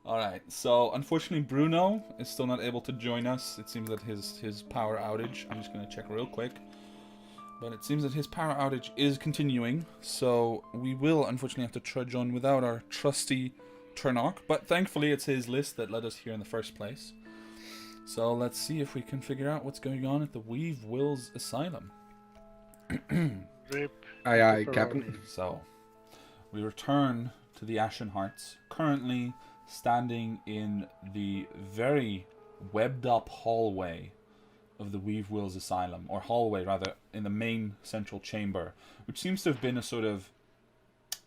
Alright, so unfortunately Bruno is still not able to join us. It seems that his power outage, I'm just going to check real quick, but it seems that his power outage is continuing, so we will unfortunately have to trudge on without our trusty Turnarch, but thankfully it's his list that led us here in the first place. So let's see if we can figure out what's going on at the Weave Wills Asylum. Rip. Aye, Captain. So, we return to the Ashen Hearts, currently standing in the very webbed up hallway of the Weave Wills Asylum, or hallway rather, in the main central chamber, which seems to have been a sort of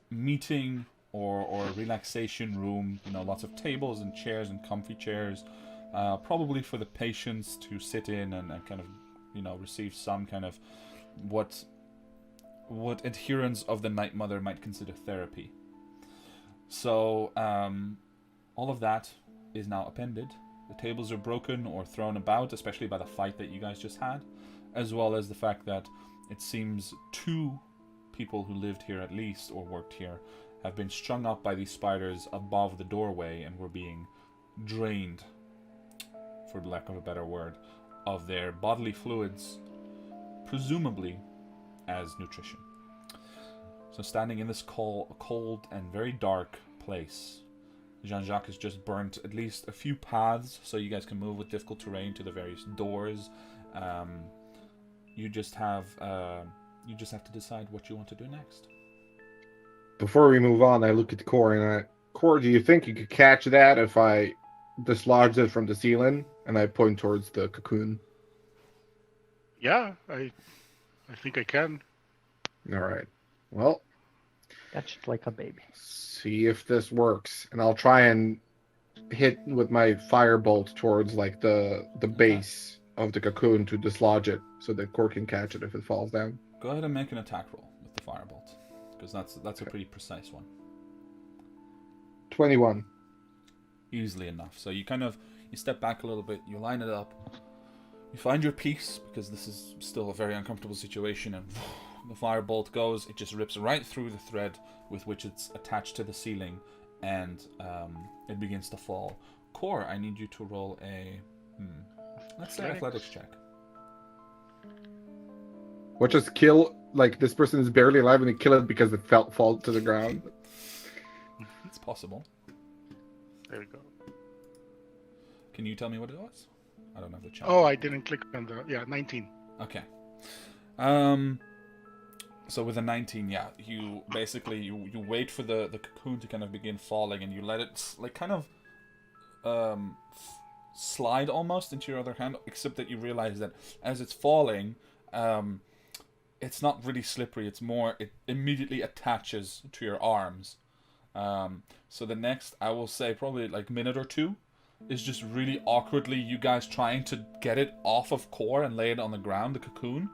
meeting or relaxation room. You know, lots of tables and chairs and comfy chairs, probably for the patients to sit in and kind of, you know, receive some kind of what adherents of the Night Mother might consider therapy. So, all of that is now appended. The tables are broken or thrown about, especially by the fight that you guys just had, as well as the fact that it seems 2 people who lived here at least, or worked here, have been strung up by these spiders above the doorway and were being drained, for lack of a better word, of their bodily fluids, presumably as nutrition. So standing in this cold and very dark place, Jean-Jacques has just burnt at least a few paths so you guys can move with difficult terrain to the various doors. You just have to decide what you want to do next. Before we move on, I look at Core and Core, do you think you could catch that if I dislodged it from the ceiling? And I point towards the cocoon. Yeah, I think I can. All right. Well, Catch it like a baby. see if this works, and I'll try and hit with my firebolt towards like the base of the cocoon to dislodge it, so that Core can catch it if it falls down. Go ahead and make an attack roll with the firebolt, because that's a pretty precise one. 21. Easily enough. So you step back a little bit, you line it up, you find your piece, because this is still a very uncomfortable situation, and the firebolt goes, it just rips right through the thread with which it's attached to the ceiling, and it begins to fall. Core, I need you to roll a let's say athletics check. What, just kill, like, this person is barely alive and they kill it because it fall to the ground? It's possible. There we go. Can you tell me what it was? I don't have the chat. Oh, I didn't click on the... Yeah, 19. Okay. So with a 19, yeah, you basically you wait for the cocoon to kind of begin falling, and you let it like kind of slide almost into your other hand, except that you realize that as it's falling, it's not really slippery. It's more, it immediately attaches to your arms. So the next, I will say, probably like minute or 2 is just really awkwardly you guys trying to get it off of Core and lay it on the ground, the cocoon,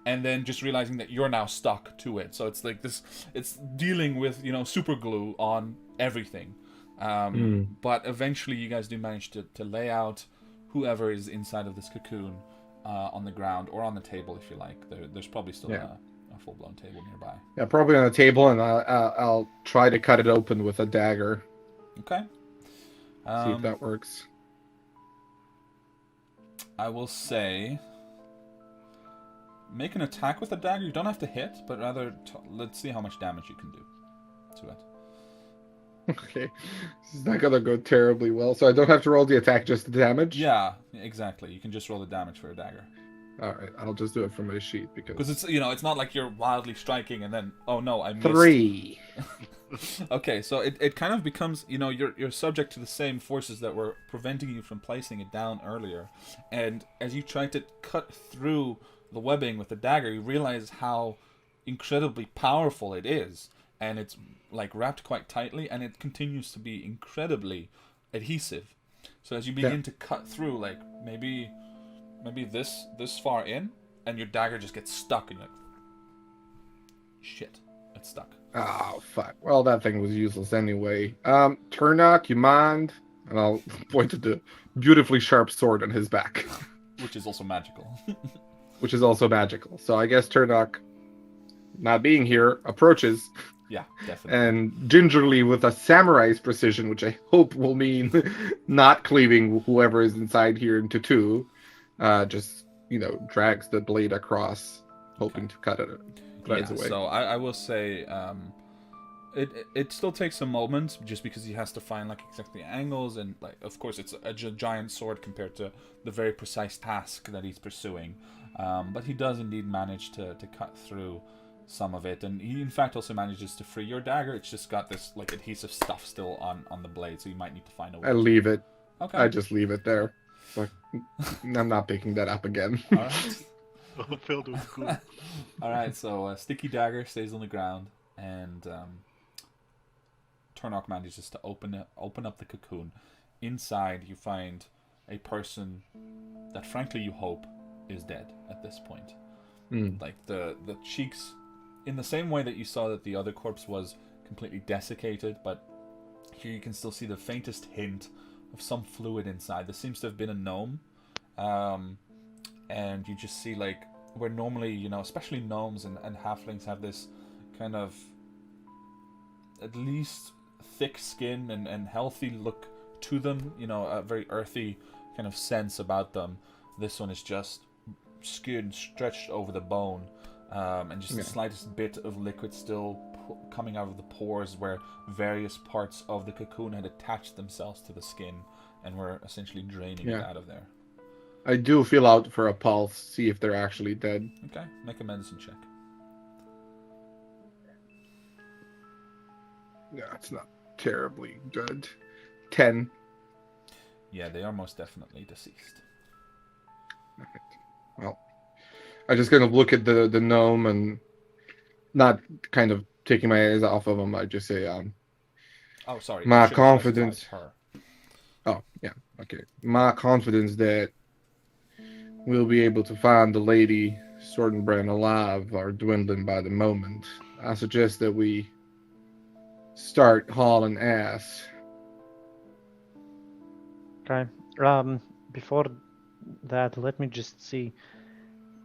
and then just realizing that you're now stuck to it. So it's like this, it's dealing with, you know, super glue on everything. But eventually you guys do manage to lay out whoever is inside of this cocoon on the ground or on the table if you like. There's probably still a full-blown table nearby. Yeah, probably on a table, and I'll try to cut it open with a dagger. Okay. See if that works. I will say, make an attack with a dagger. You don't have to hit, but rather let's see how much damage you can do to it. Okay, this is not gonna go terribly well. So I don't have to roll the attack, just the damage? Yeah, exactly. You can just roll the damage for a dagger. Alright, I'll just do it from my sheet because it's, you know, it's not like you're wildly striking and then, oh no, I missed. 3. Okay, so it kind of becomes, you know, you're subject to the same forces that were preventing you from placing it down earlier. And as you try to cut through the webbing with the dagger, you realize how incredibly powerful it is. And it's like wrapped quite tightly, and it continues to be incredibly adhesive. So as you begin to cut through, like maybe this far in, and your dagger just gets stuck, and you're like, shit, it's stuck. Oh, fuck. Well, that thing was useless anyway. Turnarch, you mind? And I'll point to the beautifully sharp sword on his back. Which is also magical. Which is also magical. So I guess Turnarch, not being here, approaches Yeah, definitely. And gingerly, with a samurai's precision, which I hope will mean not cleaving whoever is inside here into two, just drags the blade across, hoping to cut it threads away. So I will say it still takes a moment just because he has to find like exactly angles, and like of course it's a giant sword compared to the very precise task that he's pursuing, but he does indeed manage to cut through some of it, and he in fact also manages to free your dagger. It's just got this like adhesive stuff still on the blade, so you might need to find a way. I leave it. Okay. I just leave it there. Like, I'm not picking that up again. All right. Filled with goo. All right. So sticky dagger stays on the ground, and Turnock manages to open up the cocoon. Inside, you find a person that, frankly, you hope is dead at this point. Like the cheeks, in the same way that you saw that the other corpse was completely desiccated, but here you can still see the faintest hint of some fluid inside. This seems to have been a gnome, and you just see like where normally, especially gnomes and halflings have this kind of at least thick skin and healthy look to them, a very earthy kind of sense about them. This one is just skin stretched over the bone, and just the slightest bit of liquid still coming out of the pores where various parts of the cocoon had attached themselves to the skin and were essentially draining it out of there. I do feel out for a pulse, see if they're actually dead. Okay, make a medicine check. Yeah, it's not terribly good. 10. Yeah, they are most definitely deceased. Okay. Well, I just kind of look at the gnome and not kind of taking my eyes off of him. I just say, oh, sorry. My confidence. Oh, yeah. Okay. My confidence that we'll be able to find the lady Sordenbrand alive are dwindling by the moment. I suggest that we start hauling ass. Okay. Before that, let me just see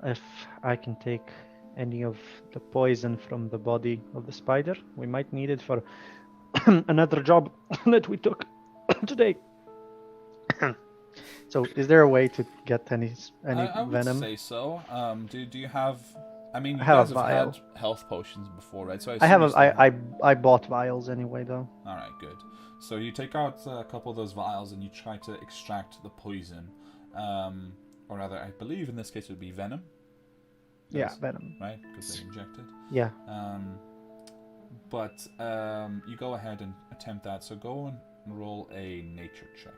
if I can take any of the poison from the body of the spider. We might need it for another job that we took today. So, is there a way to get any I would venom? say so. Do you have? I mean, you I have guys a have vial. had health potions before, right? So I have assume you still I bought vials anyway, though. All right, good. So you take out a couple of those vials and you try to extract the poison, or rather, I believe in this case it would be venom. Yeah, Yes, venom. right? Because they injected. Yeah. But you go ahead and attempt that. So go and roll a nature check.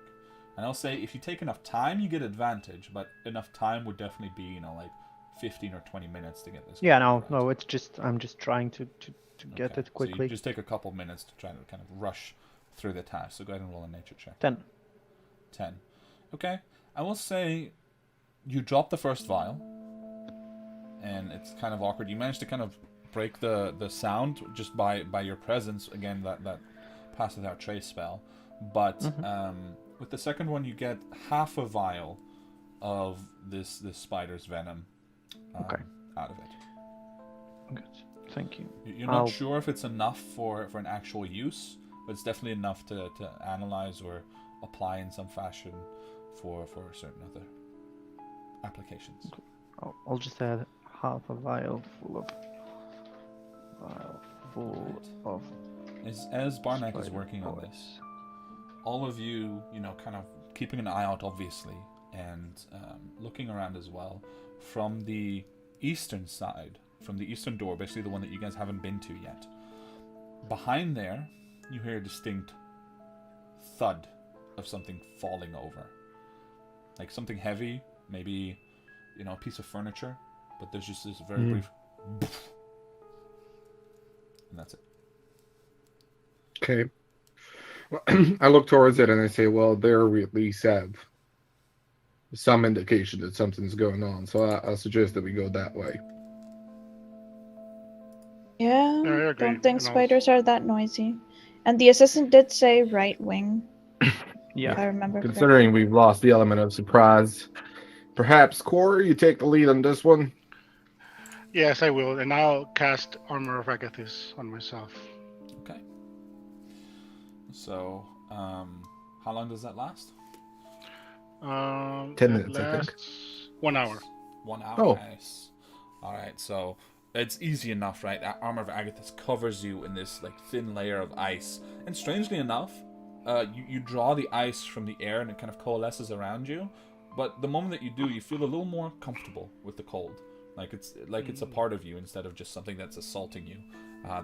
And I'll say if you take enough time, you get advantage. But enough time would definitely be, like 15 or 20 minutes to get this. Yeah, right. no, it's just I'm just trying to get Okay, it quickly. So you just take a couple minutes to try to kind of rush through the task. So go ahead and roll a nature check. 10. 10. Okay. I will say you drop the first vial. And it's kind of awkward. You manage to kind of break the sound just by your presence. Again, that pass without trace spell. But with the second one, you get half a vial of this spider's venom out of it. Good. Thank you. You're not sure if it's enough for an actual use, but it's definitely enough to analyze or apply in some fashion for certain other applications. I'll just add half a vial full of As Barnack is working on this, all of you, kind of keeping an eye out, obviously, and looking around as well, from the eastern side, from the eastern door, basically the one that you guys haven't been to yet. Behind there, you hear a distinct thud of something falling over. Like something heavy, maybe, a piece of furniture, but there's just this very brief boof, and that's it. Okay. Well, I look towards it and I say, well, there we at least have some indication that something's going on. So I suggest that we go that way. Yeah, I agree. don't think And spiders are that noisy. And the assistant did say right wing, if I yeah. remember correctly. Considering we've lost the element of surprise, perhaps, Corey, you take the lead on this one? Yes, I will, and I'll cast Armor of Agathis on myself. So, how long does that last? 10 it minutes, I think. lasts 1 hour. 1 hour. Oh. Nice. All right, so it's easy enough, right? That Armor of Agathis covers you in this like thin layer of ice, and strangely enough, you draw the ice from the air and it kind of coalesces around you. But the moment that you do, you feel a little more comfortable with the cold, like it's a part of you instead of just something that's assaulting you.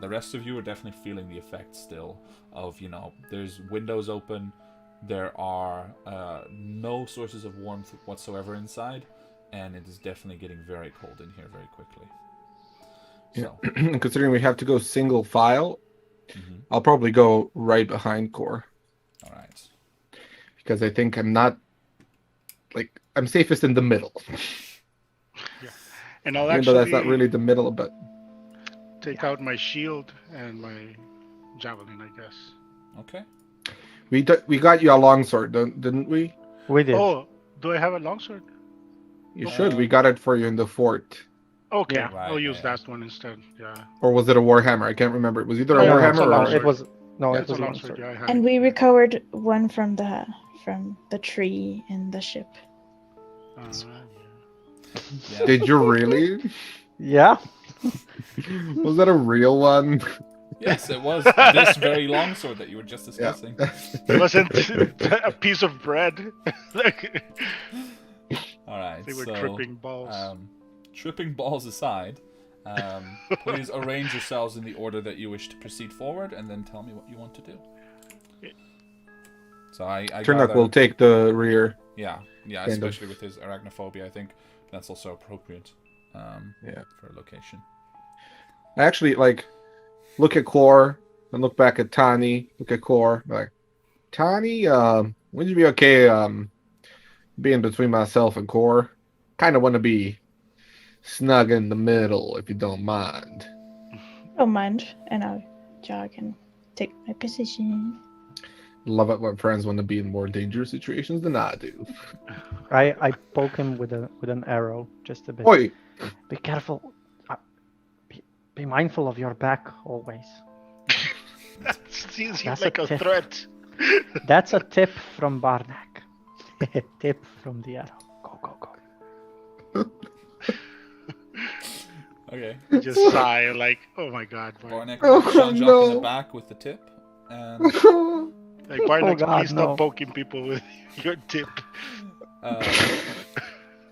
The rest of you are definitely feeling the effect still of, there's windows open, there are no sources of warmth whatsoever inside, and it is definitely getting very cold in here very quickly. So, Considering we have to go single file, mhm. I'll probably go right behind Core. All right. Because I think I'm safest in the middle. Yeah. And I'll Even though that's not actually really the middle, but take out my shield and my javelin, I guess. Okay. we got you a longsword, didn't we? We did. Oh, do I have a longsword? You should. We got it for you in the fort. Okay, Yeah. Right, I'll use yeah. that one instead. Yeah. Or was it a warhammer? I can't remember. It was either a No, warhammer it's a or longsword. It was Yeah, it It's a was a longsword. longsword. Yeah, I have And it. we recovered one from the tree in the ship. Yeah. Did you really? Yeah. Was that a real one? Yes, it was this very longsword that you were just discussing. It wasn't a piece of bread. Like, All right. they were so, tripping balls. Tripping balls aside, please arrange yourselves in the order that you wish to proceed forward, and then tell me what you want to do. So I Turnock will take the rear. Yeah, kind especially of. with his arachnophobia, I think that's also appropriate. Yeah. For a location. I actually look at Core and look back at Tani. Look at Core. Like, Tani, would you be okay being between myself and Core? Kind of want to be snug in the middle, if you don't mind. Don't mind, and I'll jog and take my position. Love it when friends want to be in more dangerous situations than I do. I poke him with an arrow just a bit. Oi! Be careful. Be mindful of your back always. That seems That's like a a tip. threat. That's a tip from Barnack. Tip from the arrow. Go. Okay. Just sigh, like, oh my god. Barnack Oh, Jean-Jacques in no. the back with the tip, and Like, Barnack, God, please no. stop poking people with your tip.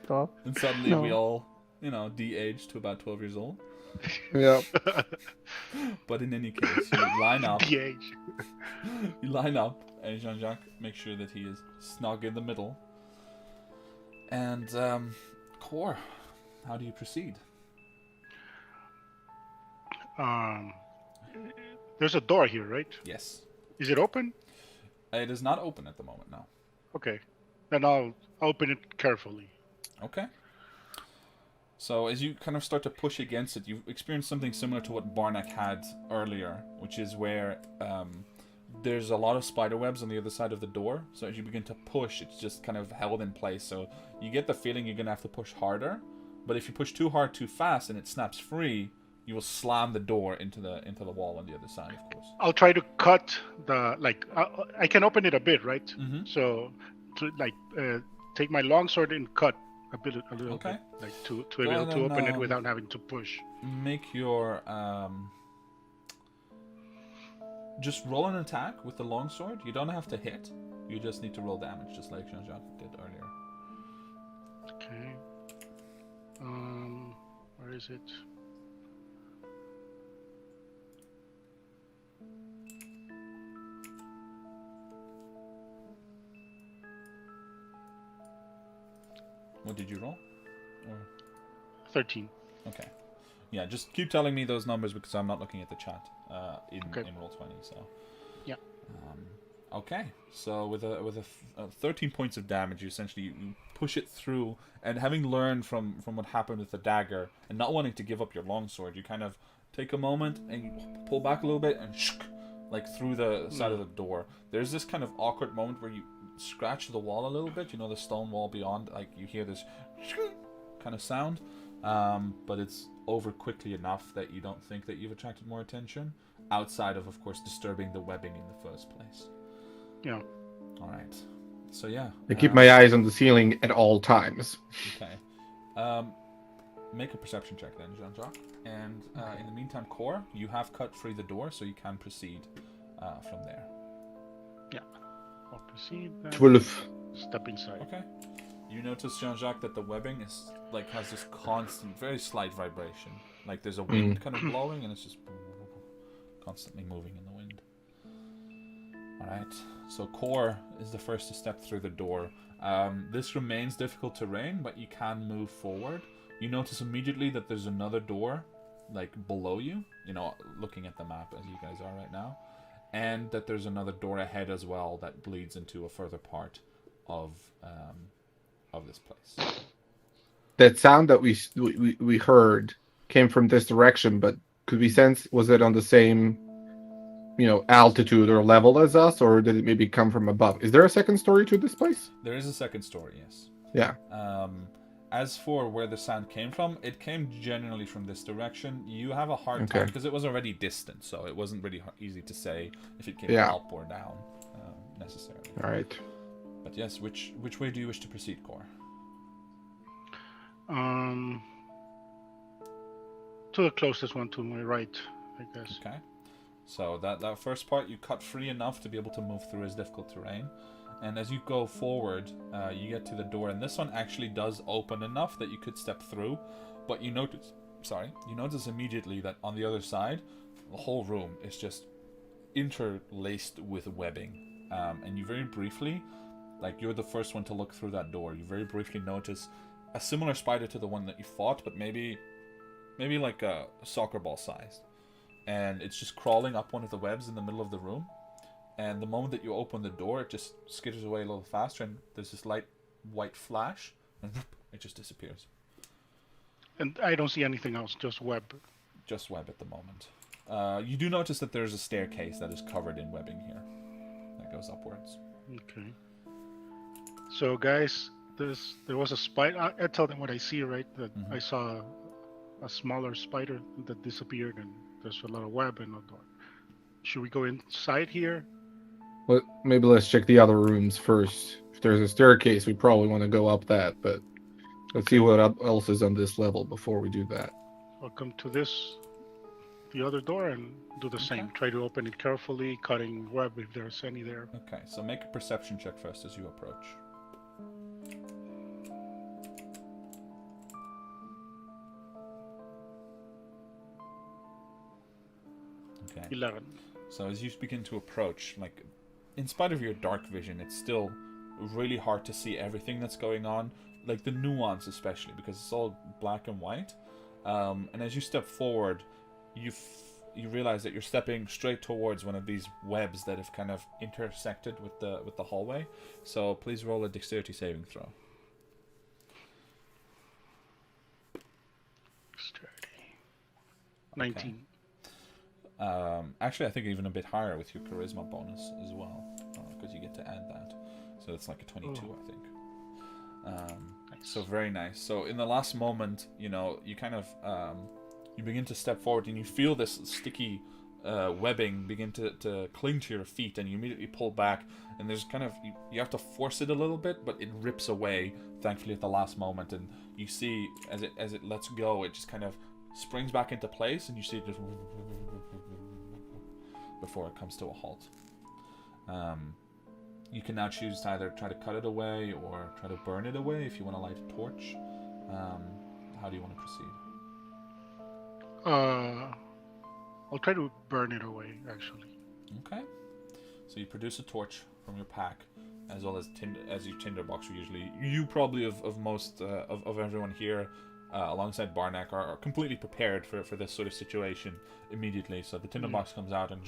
Stop. and suddenly No. we all, de-age to about 12 years old. Yeah. But in any case, you line up. DH. You line up, and Jean-Jacques makes sure that he is snug in the middle. And, Core, how do you proceed? There's a door here, right? Yes. Is it open? It is not open at the moment, no. Okay. Then I'll open it carefully. Okay. So as you kind of start to push against it, you experience something similar to what Barnack had earlier, which is where there's a lot of spider webs on the other side of the door. So as you begin to push, it's just kind of held in place. So you get the feeling you're going to have to push harder. But if you push too hard too fast and it snaps free, you will slam the door into the wall on the other side, of course. I'll try to cut I can open it a bit, right? Mm-hmm. So, to take my longsword and cut a little Okay. bit, like to be Go able ahead to and, open it without having to push. Make your just roll an attack with the longsword. You don't have to hit. You just need to roll damage, just like Jean-Jacques did earlier. Okay. Where is it? What did you roll? Or... 13. Okay. Yeah, just keep telling me those numbers because I'm not looking at the chat in Roll20. So. Yeah. Okay. So with a 13 points of damage, you essentially push it through, and having learned from what happened with the dagger and not wanting to give up your longsword, you kind of take a moment and you pull back a little bit and through the side of the door. There's this kind of awkward moment where you scratch the wall a little bit, the stone wall beyond, you hear this kind of sound, but it's over quickly enough that you don't think that you've attracted more attention, outside of course, disturbing the webbing in the first place. Yeah. All right. So yeah. I keep my eyes on the ceiling at all times. Okay. Make a perception check then, Jean-Jacques. And in the meantime, Core, you have cut free the door, so you can proceed from there. Yeah. I'll proceed. 12. Step inside. Okay. You notice, Jean-Jacques, that the webbing is has this constant, very slight vibration. Like there's a wind kind of blowing, and it's just constantly moving in the wind. All right. So Core is the first to step through the door. This remains difficult terrain, but you can move forward. You notice immediately that there's another door, like below you, looking at the map as you guys are right now, and that there's another door ahead as well that leads into a further part of this place. That sound that we heard came from this direction, but could we sense, was it on the same, altitude or level as us, or did it maybe come from above? Is there a second story to this place? There is a second story, yes. Yeah. As for where the sound came from, it came generally from this direction. You have a hard time because it was already distant, so it wasn't really easy to say if it came up or down necessarily. All right. But yes, which way do you wish to proceed, Core? To the closest one to my right, I guess. Okay. So that first part you cut free enough to be able to move through as difficult terrain. And as you go forward, you get to the door, and this one actually does open enough that you could step through, but you notice immediately that on the other side, the whole room is just interlaced with webbing. And you very briefly, you're the first one to look through that door, you very briefly notice a similar spider to the one that you fought, but maybe like a soccer ball sized. And it's just crawling up one of the webs in the middle of the room. And the moment that you open the door, it just skitters away a little faster, and there's this light white flash, and it just disappears. And I don't see anything else, just web. Just web at the moment. You do notice that there's a staircase that is covered in webbing here. That goes upwards. Okay. So guys, there was a spider. I tell them what I see, right? That I saw a smaller spider that disappeared, and there's a lot of web in the door. Should we go inside here? Well, maybe let's check the other rooms first. If there's a staircase, we probably want to go up that, but let's see what else is on this level before we do that. I'll come to the other door, and do the same. Try to open it carefully, cutting web if there's any there. Okay, so make a perception check first as you approach. Okay. 11. So as you begin to approach, in spite of your dark vision, it's still really hard to see everything that's going on, the nuance especially, because it's all black and white. And as you step forward, you realize that you're stepping straight towards one of these webs that have kind of intersected with the hallway. So please roll a dexterity saving throw. Dexterity. 19. Okay. Actually, I think even a bit higher with your charisma bonus as well, because you get to add that. So it's like a 22, I think. Nice. So very nice. So in the last moment, you kind of you begin to step forward, and you feel this sticky webbing begin to cling to your feet, and you immediately pull back, and there's kind of you have to force it a little bit, but it rips away, thankfully, at the last moment, and you see as it lets go, it just kind of springs back into place, and you see it just before it comes to a halt. You can now choose to either try to cut it away or try to burn it away if you want to light a torch. How do you want to proceed? I'll try to burn it away, actually. Okay. So you produce a torch from your pack, as well as your tinderbox. Usually, you probably of most of everyone here, alongside Barnack, are completely prepared for this sort of situation immediately. So the tinderbox comes out, and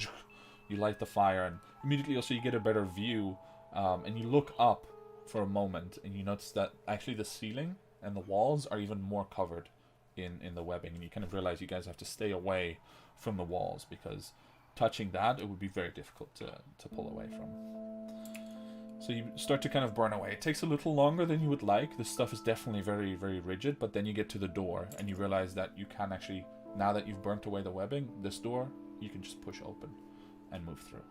you light the fire, and immediately also you get a better view, and you look up for a moment, and you notice that actually the ceiling and the walls are even more covered in the webbing, and you kind of realize you guys have to stay away from the walls, because touching that, it would be very difficult to pull away from. So you start to kind of burn away. It takes a little longer than you would like. This stuff is definitely very, very rigid, but then you get to the door, and you realize that you can actually, now that you've burnt away the webbing, this door you can just push open and move through.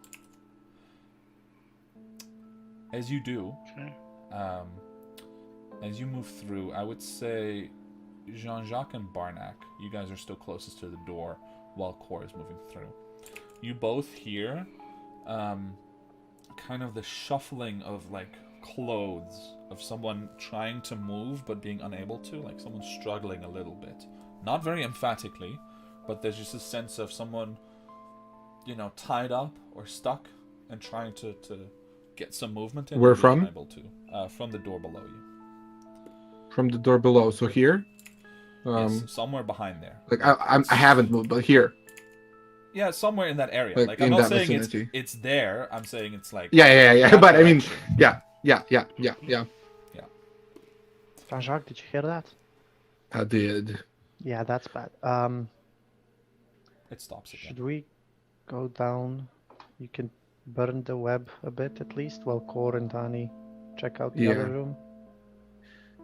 As you do, Okay. as you move through, I would say Jean-Jacques and Barnack, you guys are still closest to the door while Cor is moving through. You both hear kind of the shuffling of like clothes of someone trying to move but being unable to, like someone struggling a little bit. Not very emphatically, but there's just a sense of someone, tied up or stuck and trying to get some movement in. Where and being from? Unable to. From the door below you. From the door below. So here? Yes, somewhere behind there. Like I haven't moved, but here. Yeah, somewhere in that area. Like, Like I'm in not that saying vicinity. it's there. I'm saying it's like Yeah. that But I mean, direction. yeah. Jean-Jacques, did you hear that? I did. Yeah, that's bad. It stops again. Should we go down? You can burn the web a bit at least while Cor and Tani check out the other Yeah. room.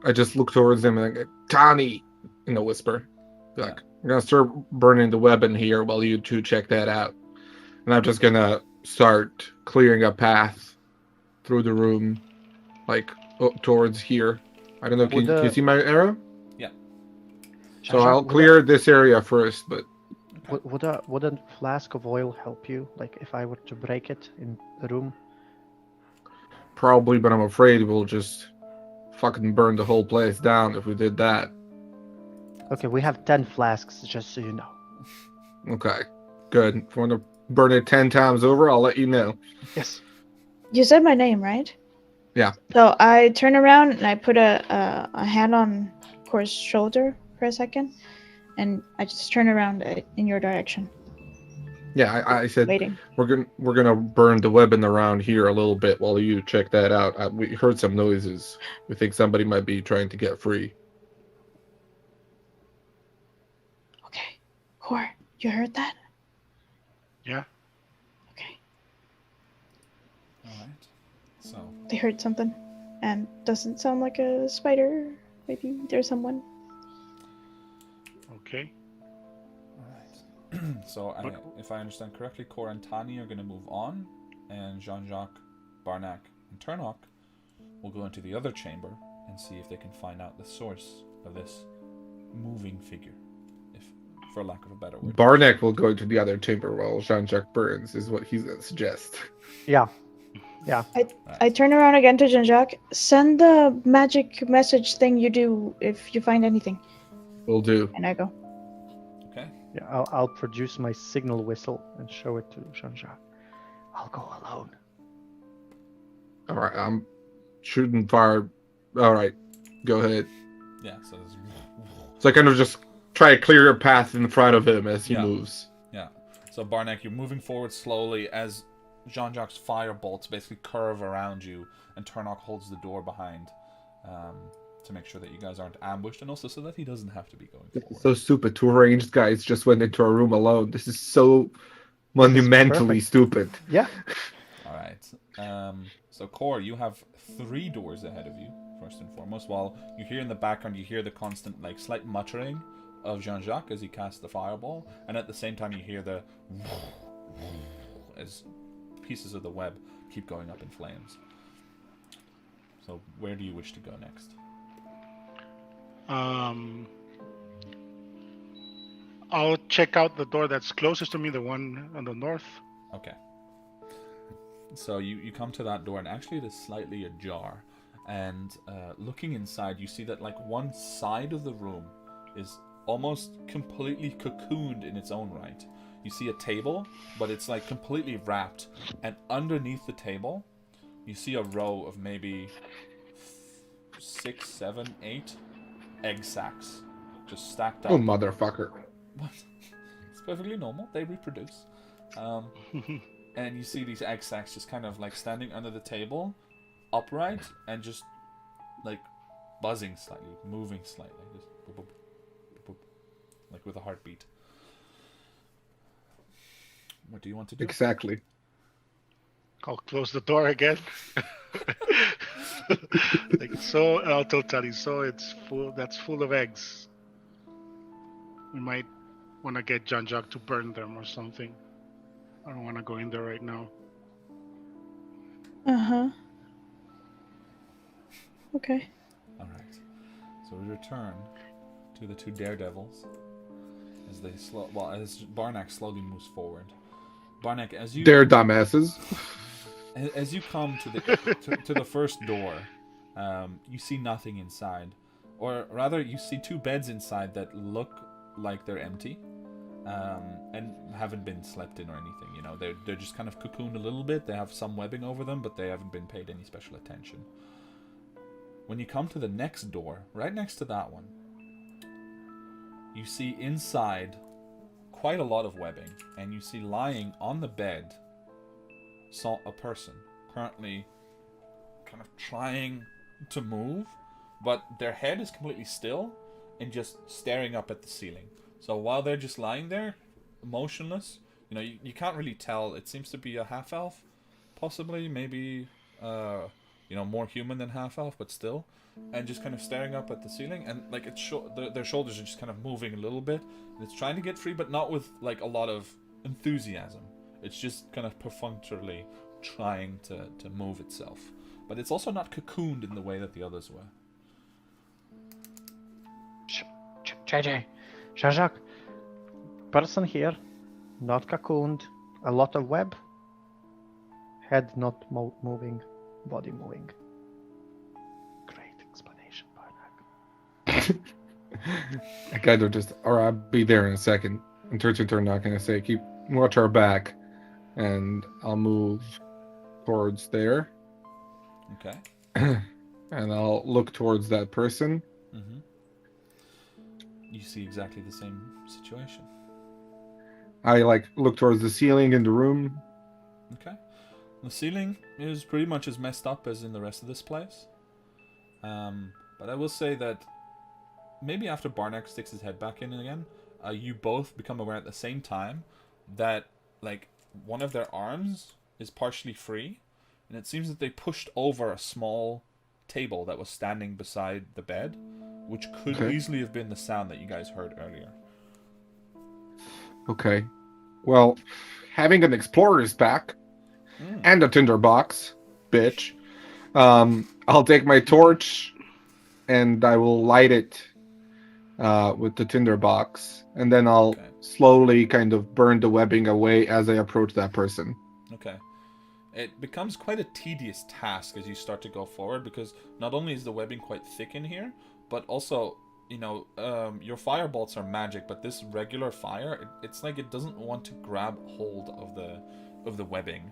I just look towards him and I go, Tani, in a whisper. Like, Yeah. I'm gonna start burning the web in here while you two check that out. And I'm just gonna start clearing a path through the room, like up towards here. I don't know, can you see my arrow? Yeah. So I'll clear this area first, but Would a flask of oil help you? Like if I were to break it in the room? probably, but I'm afraid we'll just fucking burn the whole place down if we did that. Okay, we have 10 flasks, just so you know. Okay, good. If you want to burn it 10 times over, I'll let you know. Yes. You said my name, right? Yeah. So I turn around and I put a hand on Cor's shoulder for a second, and I just turn around in your direction, Yeah, I said waiting. we're gonna burn the weapon around here a little bit while you check that out. We heard some noises. We think somebody might be trying to get free. Okay, Cor, you heard that? Yeah. Okay, All right. So they heard something, and doesn't sound like a spider. Maybe there's someone. Okay. Alright. So if I understand correctly, Cor and Tani are going to move on, and Jean-Jacques, Barnack, and Turnock will go into the other chamber and see if they can find out the source of this moving figure, if for lack of a better word. Barnack will go to the other chamber while Jean-Jacques burns, is what he's gonna suggest. Yeah. I turn around again to Jean-Jacques. Send the magic message thing you do if you find anything. Will do. And I go. Okay. Yeah, I'll produce my signal whistle and show it to Jean-Jacques. I'll go alone. All right, I'm shooting fire. All right, go ahead. Yeah. So there's. So I kind of just try to clear a path in front of him as he Yeah. moves. Yeah. So Barnack, you're moving forward slowly as Jean-Jacques' fire bolts basically curve around you, and Turnock holds the door behind to make sure that you guys aren't ambushed, and also so that he doesn't have to be going forward. So stupid. Two ranged guys just went into a room alone. This is so monumentally perfect. stupid. Yeah. All right. So Cor, you have 3 doors ahead of you. First and foremost, while you hear in the background, you hear the constant, like, slight muttering of Jean-Jacques as he casts the fireball, and at the same time, you hear the as pieces of the web keep going up in flames. So, where do you wish to go next? I'll check out the door that's closest to me, the one on the north. Okay. So you come to that door, and actually it is slightly ajar. And looking inside, you see that like one side of the room is almost completely cocooned in its own right. You see a table, but it's like completely wrapped. And underneath the table, you see a row of maybe 6, 7, 8 egg sacs just stacked up. Oh, motherfucker. What? It's perfectly normal. They reproduce. And you see these egg sacs just kind of like standing under the table, upright, and just like buzzing slightly, moving slightly, just boop, boop, boop, boop, like with a heartbeat. What do you want to do? Exactly. I'll close the door again. Like, so, I'll tell Tally, so it's full. That's full of eggs. We might want to get Jean-Jacques to burn them or something. I don't want to go in there right now. Uh-huh. Okay. All right. So we return to the two daredevils as they as Barnack slowly moves forward. Barnack, as you They're dumbasses. as you come to the to the first door, you see nothing inside, or rather, you see two beds inside that look like they're empty, and haven't been slept in or anything. You know, they're just kind of cocooned a little bit. They have some webbing over them, but they haven't been paid any special attention. When you come to the next door, right next to that one, you see inside quite a lot of webbing, and you see lying on the bed a person currently kind of trying to move, but their head is completely still and just staring up at the ceiling. So while they're just lying there, motionless, you know, you can't really tell. It seems to be a half-elf, possibly, maybe, more human than half-elf, but still, and just kind of staring up at the ceiling, and like their shoulders are just kind of moving a little bit, and it's trying to get free, but not with like a lot of enthusiasm. It's just kind of perfunctorily trying to move itself. But it's also not cocooned in the way that the others were. JJ, Jean-Jacques, person here, not cocooned, a lot of web, head not moving, body moving. Great explanation, Barnack. I kind of just, or I'll be there in a second. And turn, not gonna say, watch our back, and I'll move towards there. Okay. And I'll look towards that person. Mm-hmm. You see exactly the same situation. I look towards the ceiling in the room. Okay. The ceiling is pretty much as messed up as in the rest of this place. But I will say that maybe after Barnack sticks his head back in again, you both become aware at the same time that one of their arms is partially free, and it seems that they pushed over a small table that was standing beside the bed, which could easily have been the sound that you guys heard earlier. Okay. Well, having an explorer's pack and a tinderbox, bitch, I'll take my torch and I will light it with the tinderbox, and then I'll slowly kind of burn the webbing away as I approach that person. Okay. It becomes quite a tedious task as you start to go forward, because not only is the webbing quite thick in here, but also, your fire bolts are magic, but this regular fire, it's like it doesn't want to grab hold of the webbing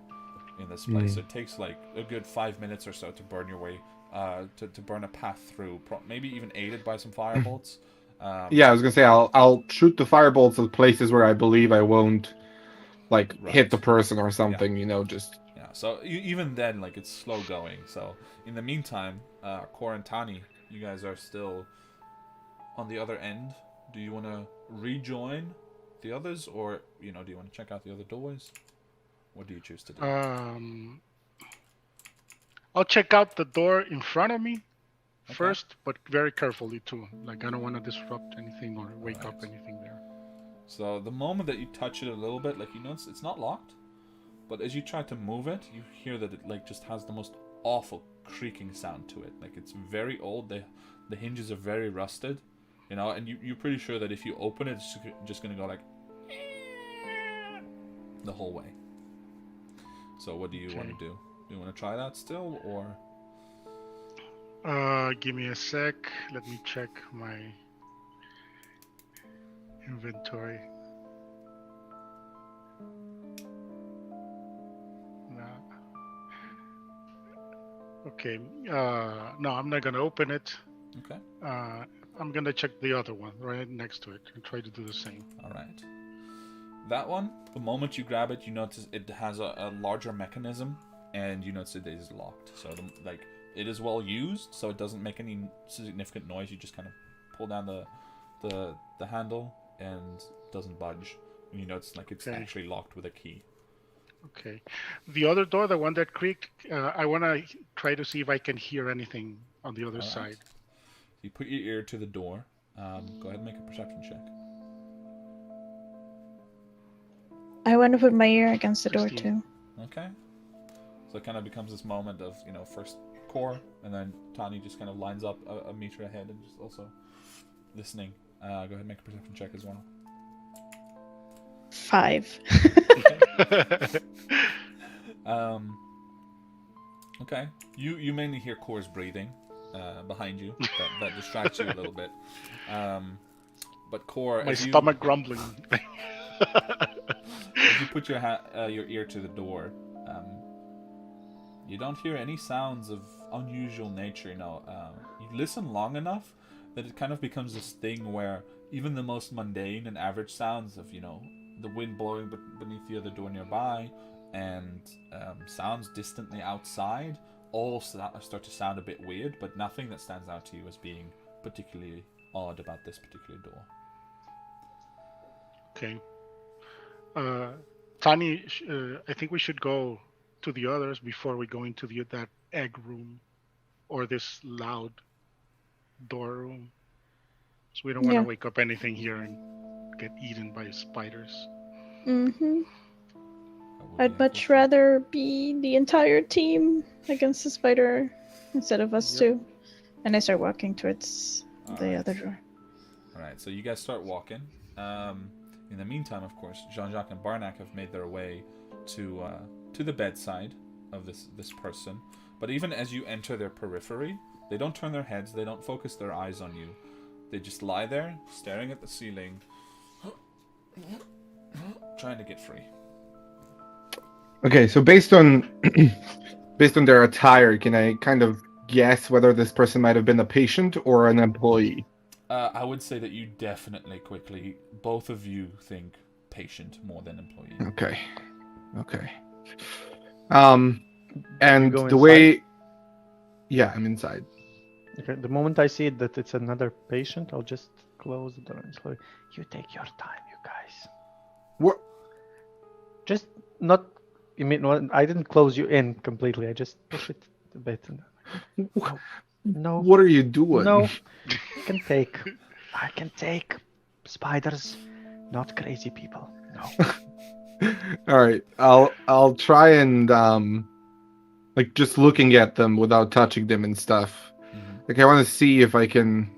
in this place. So it takes like a good 5 minutes or so to burn your way, to burn a path through, maybe even aided by some fire bolts. Yeah, I was gonna say I'll shoot the fire bolts at places where I believe I won't hit the person or something. Yeah. Just. Yeah, so even then, it's slow going. So in the meantime, Cor and Tani, you guys are still on the other end. Do you want to rejoin the others, or do you want to check out the other doors? What do you choose to do? I'll check out the door in front of me first, but very carefully too. I don't want to disrupt anything or wake up anything there. So the moment that you touch it a little bit, you notice it's not locked. But as you try to move it, you hear that it just has the most awful creaking sound to it. It's very old. The hinges are very rusted, and you're pretty sure that if you open it, it's just gonna go the whole way. So what do you want to do? Do you want to try that still, or? Give me a sec. Let me check my inventory. Okay. No, I'm not gonna open it. Okay. I'm gonna check the other one right next to it and try to do the same. All right. That one, the moment you grab it, you notice it has a larger mechanism, and you notice it is locked. So it is well used, so it doesn't make any significant noise. You just kind of pull down the handle and it doesn't budge. And you notice it's actually locked with a key. Okay. The other door, the one that creaked, I want to try to see if I can hear anything on the other side. You put your ear to the door. Go ahead and make a perception check. I want to put my ear against the door 16. too. Okay. So it kind of becomes this moment of, first Core, and then Tani just kind of lines up a meter ahead and just also listening. Go ahead and make a perception check as well. 5. Okay. You mainly hear Core's breathing behind you. That distracts you a little bit. But Core, My as stomach grumbling. as you put your ear to the door, you don't hear any sounds of unusual nature. You listen long enough that it kind of becomes this thing where even the most mundane and average sounds of the wind blowing beneath the other door nearby and sounds distantly outside all start to sound a bit weird, but nothing that stands out to you as being particularly odd about this particular door. Okay. Tani, I think we should go to the others before we go into that egg room or this loud door room. So we don't want to wake up anything here and get eaten by spiders. Mm-hmm. I'd much rather be the entire team against the spider instead of us two. And I start walking towards the other door. Alright, so you guys start walking. In the meantime, of course, Jean-Jacques and Barnack have made their way to the bedside of this person. But even as you enter their periphery, they don't turn their heads, they don't focus their eyes on you. They just lie there, staring at the ceiling, trying to get free. Okay, so based on their attire, can I kind of guess whether this person might have been a patient or an employee? I would say that you definitely quickly, both of you think patient more than employee. Okay. And the way... Yeah, I'm inside. Okay, the moment I see that it's another patient, I'll just close the door and say, you take your time, you guys. What? Just not... I didn't close you in completely. I just push it a bit. No. What are you doing? No. I can take spiders, not crazy people. No. All right. I'll try and just looking at them without touching them and stuff. Mm-hmm. I want to see if I can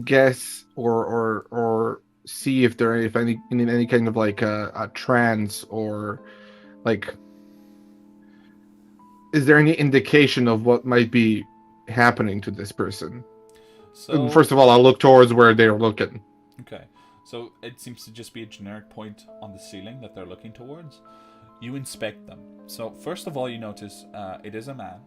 guess or see if they're in any kind of a trance or is there any indication of what might be happening to this person? So first of all, I'll look towards where they're looking. Okay, so it seems to just be a generic point on the ceiling that they're looking towards. You inspect them. So first of all, you notice it is a man.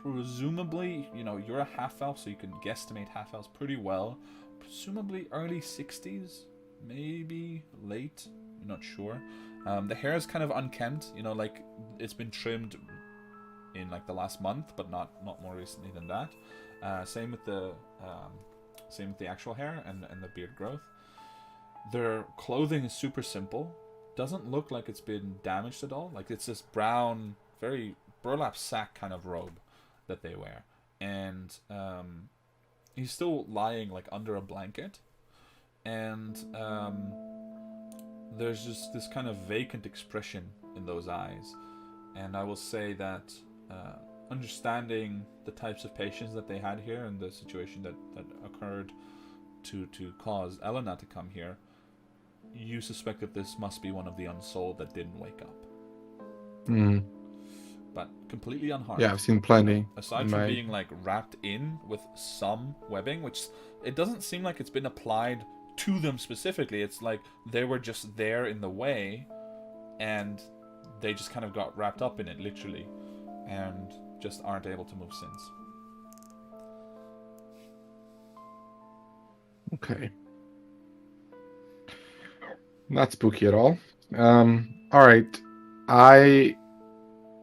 Presumably, you're a half-elf, so you can guesstimate half-elves pretty well. Presumably early 60s, maybe late, I'm not sure. The hair is kind of unkempt, it's been trimmed in the last month, but not more recently than that. Same with the actual hair and the beard growth. Their clothing is super simple. Doesn't look like it's been damaged at all. It's this brown, very burlap sack kind of robe that they wear. And he's still lying under a blanket. And there's just this kind of vacant expression in those eyes. And I will say that understanding the types of patients that they had here and the situation that occurred to cause Elena to come here, you suspect that this must be one of the unsouled that didn't wake up. Mm. But completely unharmed. Yeah, I've seen plenty. Aside from being wrapped in with some webbing, which it doesn't seem like it's been applied to them specifically. It's like they were just there in the way and they just kind of got wrapped up in it, literally, and just aren't able to move since. Okay. Not spooky at all. All right. The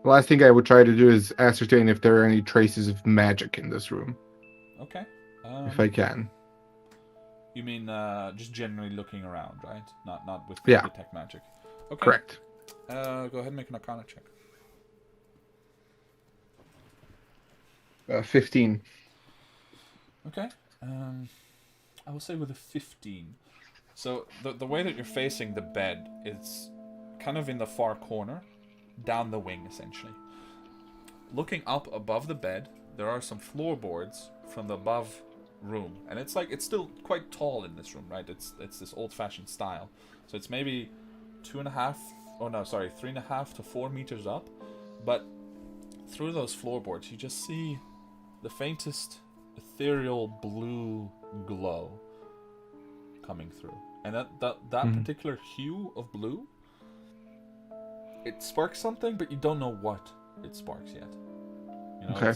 last thing I would try to do is ascertain if there are any traces of magic in this room. Okay. If I can. You mean just generally looking around, right? Not with detect magic. Okay. Correct. Go ahead and make an Arcana check. 15. Okay. I will say with a 15. So the way that you're facing the bed is kind of in the far corner, down the wing essentially. Looking up above the bed, there are some floorboards from the above room, and it's still quite tall in this room, right? It's this old-fashioned style, so it's maybe 3.5 to 4 meters up, but through those floorboards you just see the faintest ethereal blue glow coming through, and that particular hue of blue, it sparks something, but you don't know what it sparks yet. You know, Okay.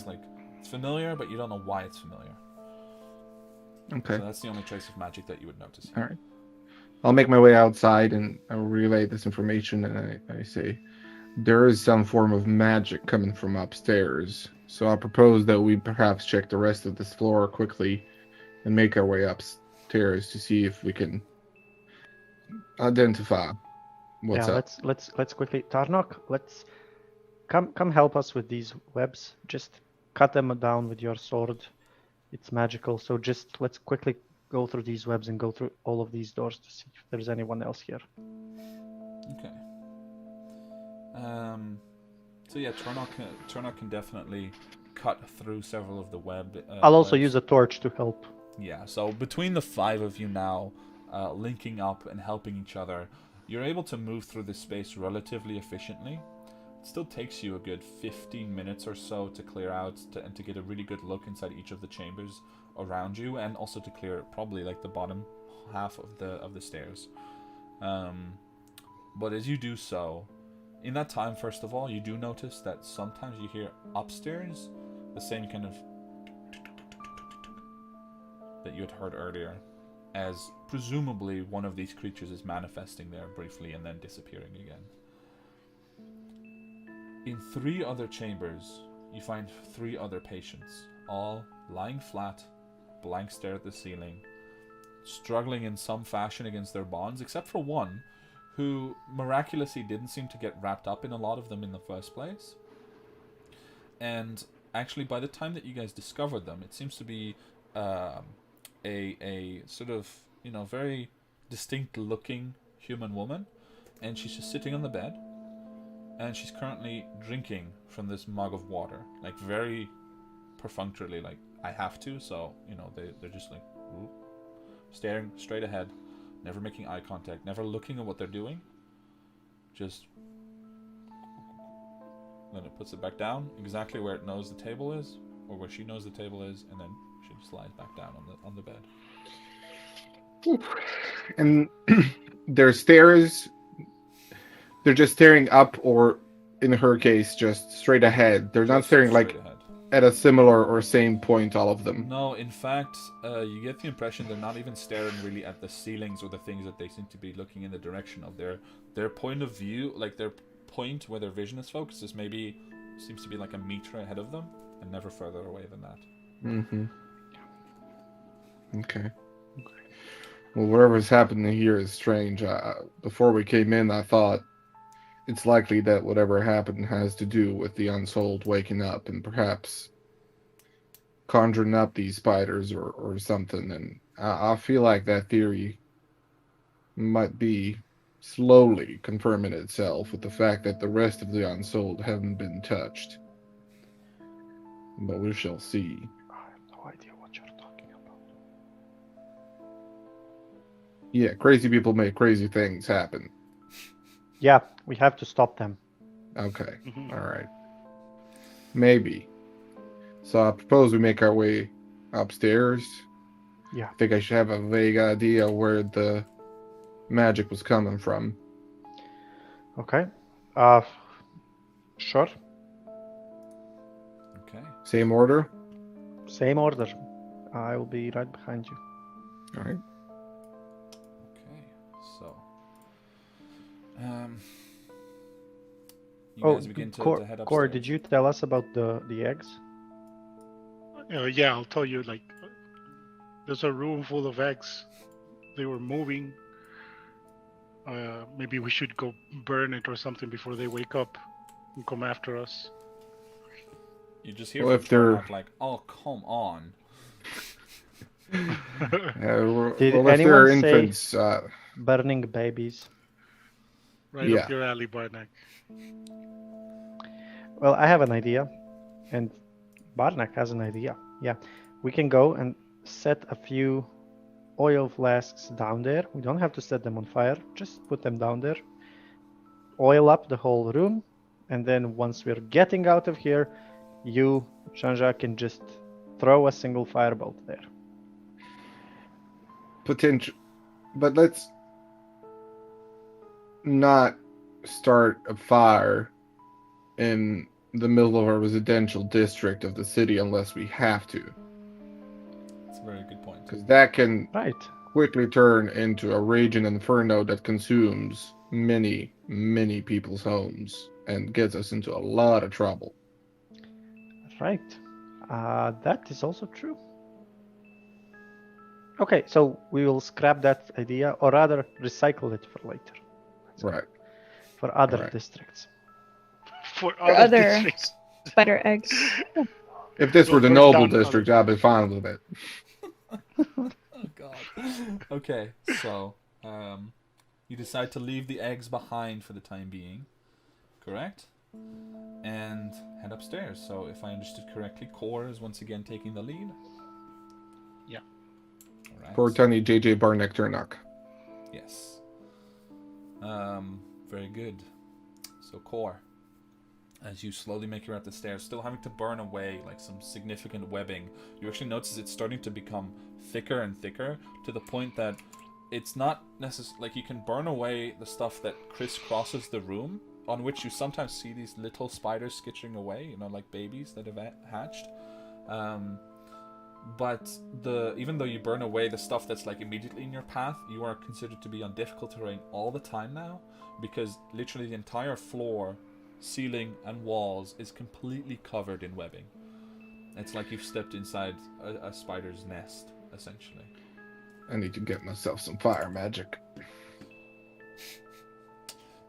it's familiar, but you don't know why it's familiar. Okay. So that's the only trace of magic that you would notice. All right. I'll make my way outside and I'll relay this information, and I say, there is some form of magic coming from upstairs, so I propose that we perhaps check the rest of this floor quickly and make our way upstairs to see if we can identify what's up. Let's quickly, Tarnok, let's come help us with these webs. Just cut them down with your sword. It's magical, so just let's quickly go through these webs and go through all of these doors to see if there's anyone else here. Okay. So yeah, Turnock can definitely cut through several of the web. I'll also webs. use a torch to help. Yeah, so between the 5 of you now, linking up and helping each other, you're able to move through this space relatively efficiently. It still takes you a good 15 minutes or so to clear out and to get a really good look inside each of the chambers around you, and also to clear probably like the bottom half of the stairs. But as you do so, in that time, first of all, you do notice that sometimes you hear upstairs the same kind of that you had heard earlier, as presumably one of these creatures is manifesting there briefly and then disappearing again. In 3 other chambers, you find 3 other patients, all lying flat, blank stare at the ceiling, struggling in some fashion against their bonds, except for one who miraculously didn't seem to get wrapped up in a lot of them in the first place. And actually, by the time that you guys discovered them, it seems to be a sort of, very distinct looking human woman, and she's just sitting on the bed, and she's currently drinking from this mug of water, like very perfunctorily, like, I have to, so, they're just like staring straight ahead, never making eye contact, never looking at what they're doing, just then it puts it back down exactly where it knows the table is, or where she knows the table is, and then she just lies back down on the bed. And their stares, they're just staring up, or in her case, just straight ahead. They're not staring like ahead. At a similar or same point, all of them. No, in fact, you get the impression they're not even staring really at the ceilings or the things that they seem to be looking in the direction of. Their point of view, like their point where their vision is focused, is seems to be like a meter ahead of them and never further away than that. Mm-hmm. Okay. Well, whatever's happening here is strange. Before we came in, I thought it's likely that whatever happened has to do with the Unsouled waking up and perhaps conjuring up these spiders or something. And I feel like that theory might be slowly confirming itself with the fact that the rest of the Unsouled haven't been touched. But we shall see. I have no idea what you're talking about. Yeah, crazy people make crazy things happen. Yeah, we have to stop them. Okay, Mhm. all right. Maybe. So I propose we make our way upstairs. Yeah. I think I should have a vague idea where the magic was coming from. Okay. Sure. Okay. Same order? Same order. I will be right behind you. All right. Okay. So, you guys begin to head upstairs. Core, did you tell us about the eggs? Yeah, I'll tell you. Like, there's a room full of eggs. They were moving. Maybe we should go burn it or something before they wake up and come after us. You just hear Well, from if they're- Turnock like, "Oh, come on." Did well, if anyone they're say infants, burning babies? Right Yeah. up your alley, Barnack. Well, I have an idea, and Barnak has an idea. Yeah, we can go and set a few oil flasks down there. We don't have to set them on fire, just put them down there. Oil up the whole room, and then once we're getting out of here, you, Jean-Jacques, can just throw a single firebolt there. potential, but let's not start a fire in the middle of a residential district of the city unless we have to, That's a very good point. because that can Right. quickly turn into a raging inferno that consumes many, many people's homes and gets us into a lot of trouble. Right. That is also true. Okay, so we will scrap that idea, or rather recycle it for later. Right. For other Right. districts. For For other other districts. spider eggs. If this We'll were the burn noble down district, I'd be fine with it. Oh god. Okay, so you decide to leave the eggs behind for the time being, correct? And head upstairs. So if I understood correctly, Core is once again taking the lead. Yeah. Alright. Poor tiny JJ Barnack Turnock. Yes. Very good. So Core, as you slowly make your way up the stairs, still having to burn away like some significant webbing, you actually notice it's starting to become thicker and thicker to the point that it's not necessarily like you can burn away the stuff that crisscrosses the room, on which you sometimes see these little spiders skitching away, you know, like babies that have hatched. But even though you burn away the stuff that's like immediately in your path, you are considered to be on difficult terrain all the time now, because literally the entire floor, ceiling, and walls is completely covered in webbing. It's like you've stepped inside a spider's nest, essentially. I need to get myself some fire magic.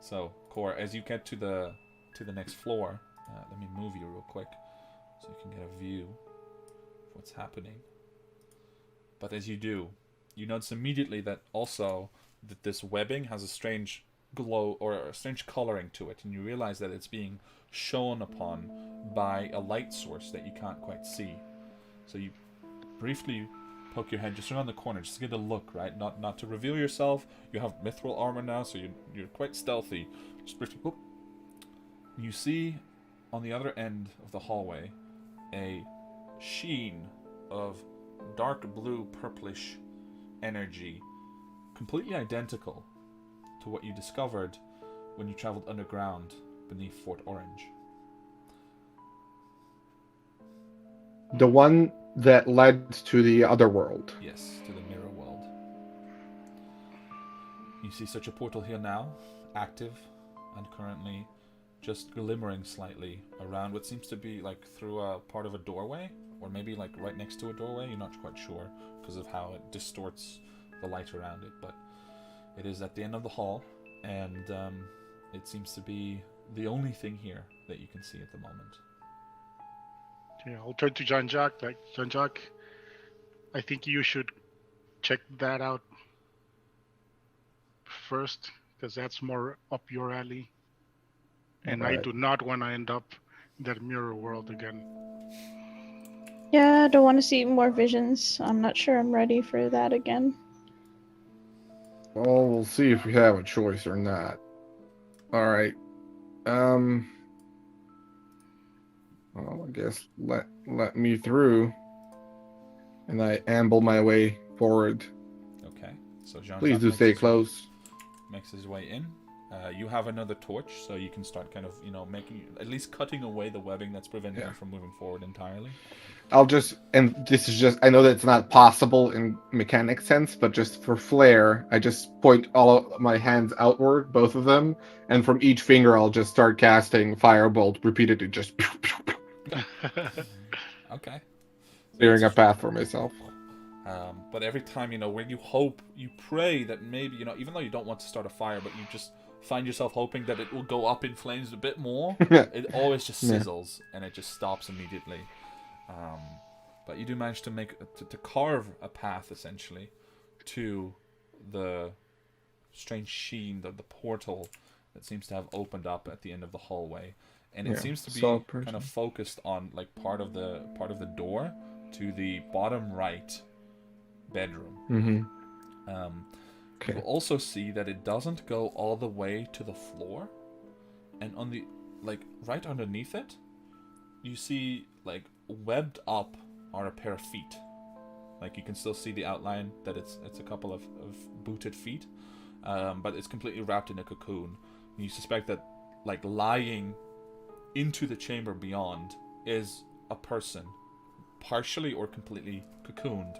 So, Core, as you get to the next floor, let me move you real quick so you can get a view of what's happening. But as you do, you notice immediately that this webbing has a strange glow or a strange coloring to it, and you realize that it's being shone upon by a light source that you can't quite see. So you briefly poke your head just around the corner, just to get a look, right? Not to reveal yourself. You have mithril armor now, so you're quite stealthy. Just briefly, whoop. You see on the other end of the hallway a sheen of dark blue purplish energy, completely identical to what you discovered when you traveled underground beneath Fort Orange. The one that led to the other world. Yes, to the mirror world. You see such a portal here now, active and currently just glimmering slightly around what seems to be like through a part of a doorway, or maybe like right next to a doorway. You're not quite sure because of how it distorts the light around it, but it is at the end of the hall, and it seems to be the only thing here that you can see at the moment. Yeah, I'll turn to Jean-Jacques. Like, Jean-Jacques, I think you should check that out first, because that's more up your alley. And Right. I do not want to end up in that mirror world again. Yeah, I don't want to see more visions. I'm not sure I'm ready for that again. Well, we'll see if we have a choice or not. All right. Well, I guess let me through, and I amble my way forward. Okay, so Jean Please do stay close. Makes his way in. You have another torch, so you can start kind of, making, at least cutting away the webbing that's preventing you from moving forward entirely. I'll just, and this is just, I know that's not possible in mechanic sense, but just for flair, I just point all of my hands outward, both of them, and from each finger I'll just start casting firebolt repeatedly, just Okay. clearing a path for myself. But every time, where you hope, you pray that maybe, even though you don't want to start a fire, but you just find yourself hoping that it will go up in flames a bit more, it always just sizzles, and it just stops immediately. But you do manage to to carve a path essentially to the strange sheen, the portal that seems to have opened up at the end of the hallway, and it seems to be kind of focused on like part of the door to the bottom right bedroom. You will also see that it doesn't go all the way to the floor, and on the right underneath it, you see like webbed up are a pair of feet. Like you can still see the outline that it's a couple of booted feet, but it's completely wrapped in a cocoon. And you suspect that like lying into the chamber beyond is a person, partially or completely cocooned.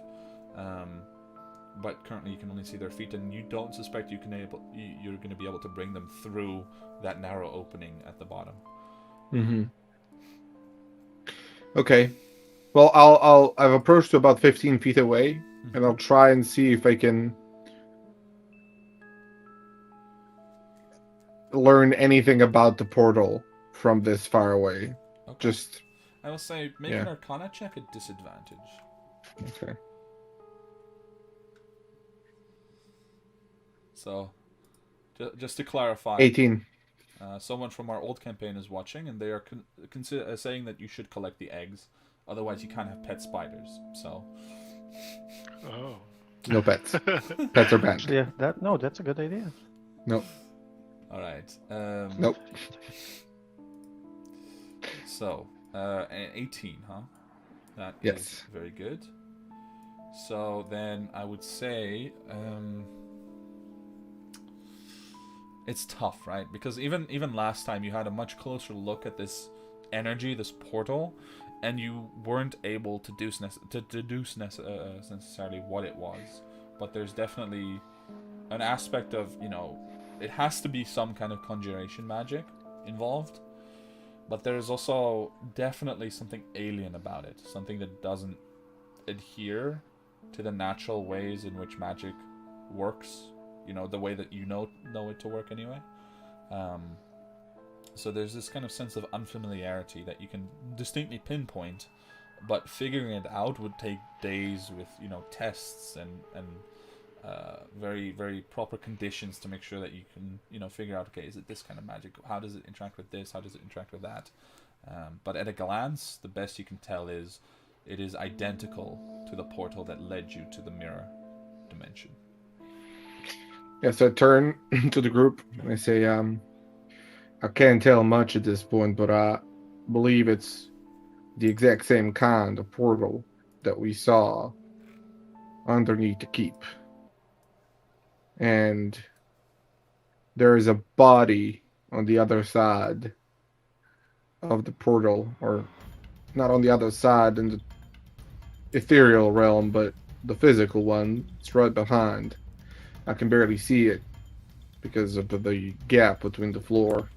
But currently you can only see their feet, and you don't suspect you're going to be able to bring them through that narrow opening at the bottom. Okay. Well, I've approached to about 15 feet away, and I'll try and see if I can learn anything about the portal from this far away. Okay. I will say, make an Arcana check at disadvantage. Okay. So, just to clarify, 18. Someone from our old campaign is watching, and they are saying that you should collect the eggs. Otherwise, you can't have pet spiders. So. Oh. No pets. Pets are banned. Yeah, that's a good idea. Nope. All right. Nope. So, 18, huh? That is very good. So then I would say it's tough, right? Because even last time you had a much closer look at this energy, this portal, and you weren't able to deduce necessarily what it was. But there's definitely an aspect of, it has to be some kind of conjuration magic involved. But there's also definitely something alien about it. Something that doesn't adhere to the natural ways in which magic works. The way that you know it to work anyway. So there's this kind of sense of unfamiliarity that you can distinctly pinpoint, but figuring it out would take days with tests and very, very proper conditions to make sure that you can figure out, okay, is it this kind of magic? How does it interact with this? How does it interact with that? But at a glance, the best you can tell is it is identical to the portal that led you to the mirror dimension. Yes, I turn to the group and I say, I can't tell much at this point, but I believe it's the exact same kind of portal that we saw underneath the keep. And there is a body on the other side of the portal, or not on the other side in the ethereal realm, but the physical one. It's right behind. I can barely see it because of the gap between the floor.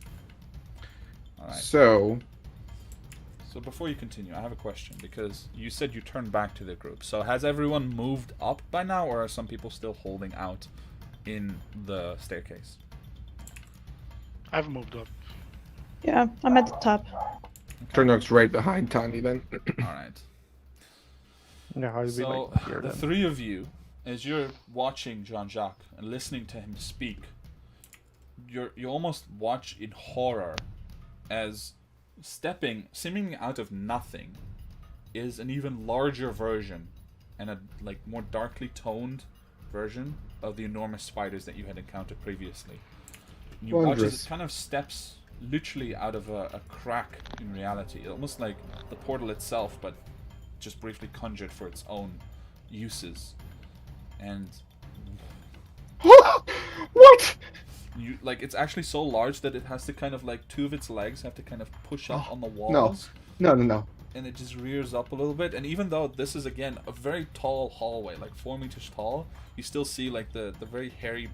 All right. So before you continue, I have a question, because you said you turned back to the group. So has everyone moved up by now, or are some people still holding out in the staircase? I've moved up. Yeah, I'm at the top. Turnuk's right behind Tiny then. All right. Yeah, I'll be So like here the then. three of you, as you're watching Jean-Jacques and listening to him speak, you almost watch in horror as stepping seemingly out of nothing is an even larger version and a more darkly toned version of the enormous spiders that you had encountered previously. And you watch as it kind of steps literally out of a crack in reality, almost like the portal itself, but just briefly conjured for its own uses. And what? It's actually so large that it has to kind of two of its legs have to kind of push up on the No. walls. No. And it just rears up a little bit. And even though this is again a very tall hallway, 4 meters tall, you still see the very hairy,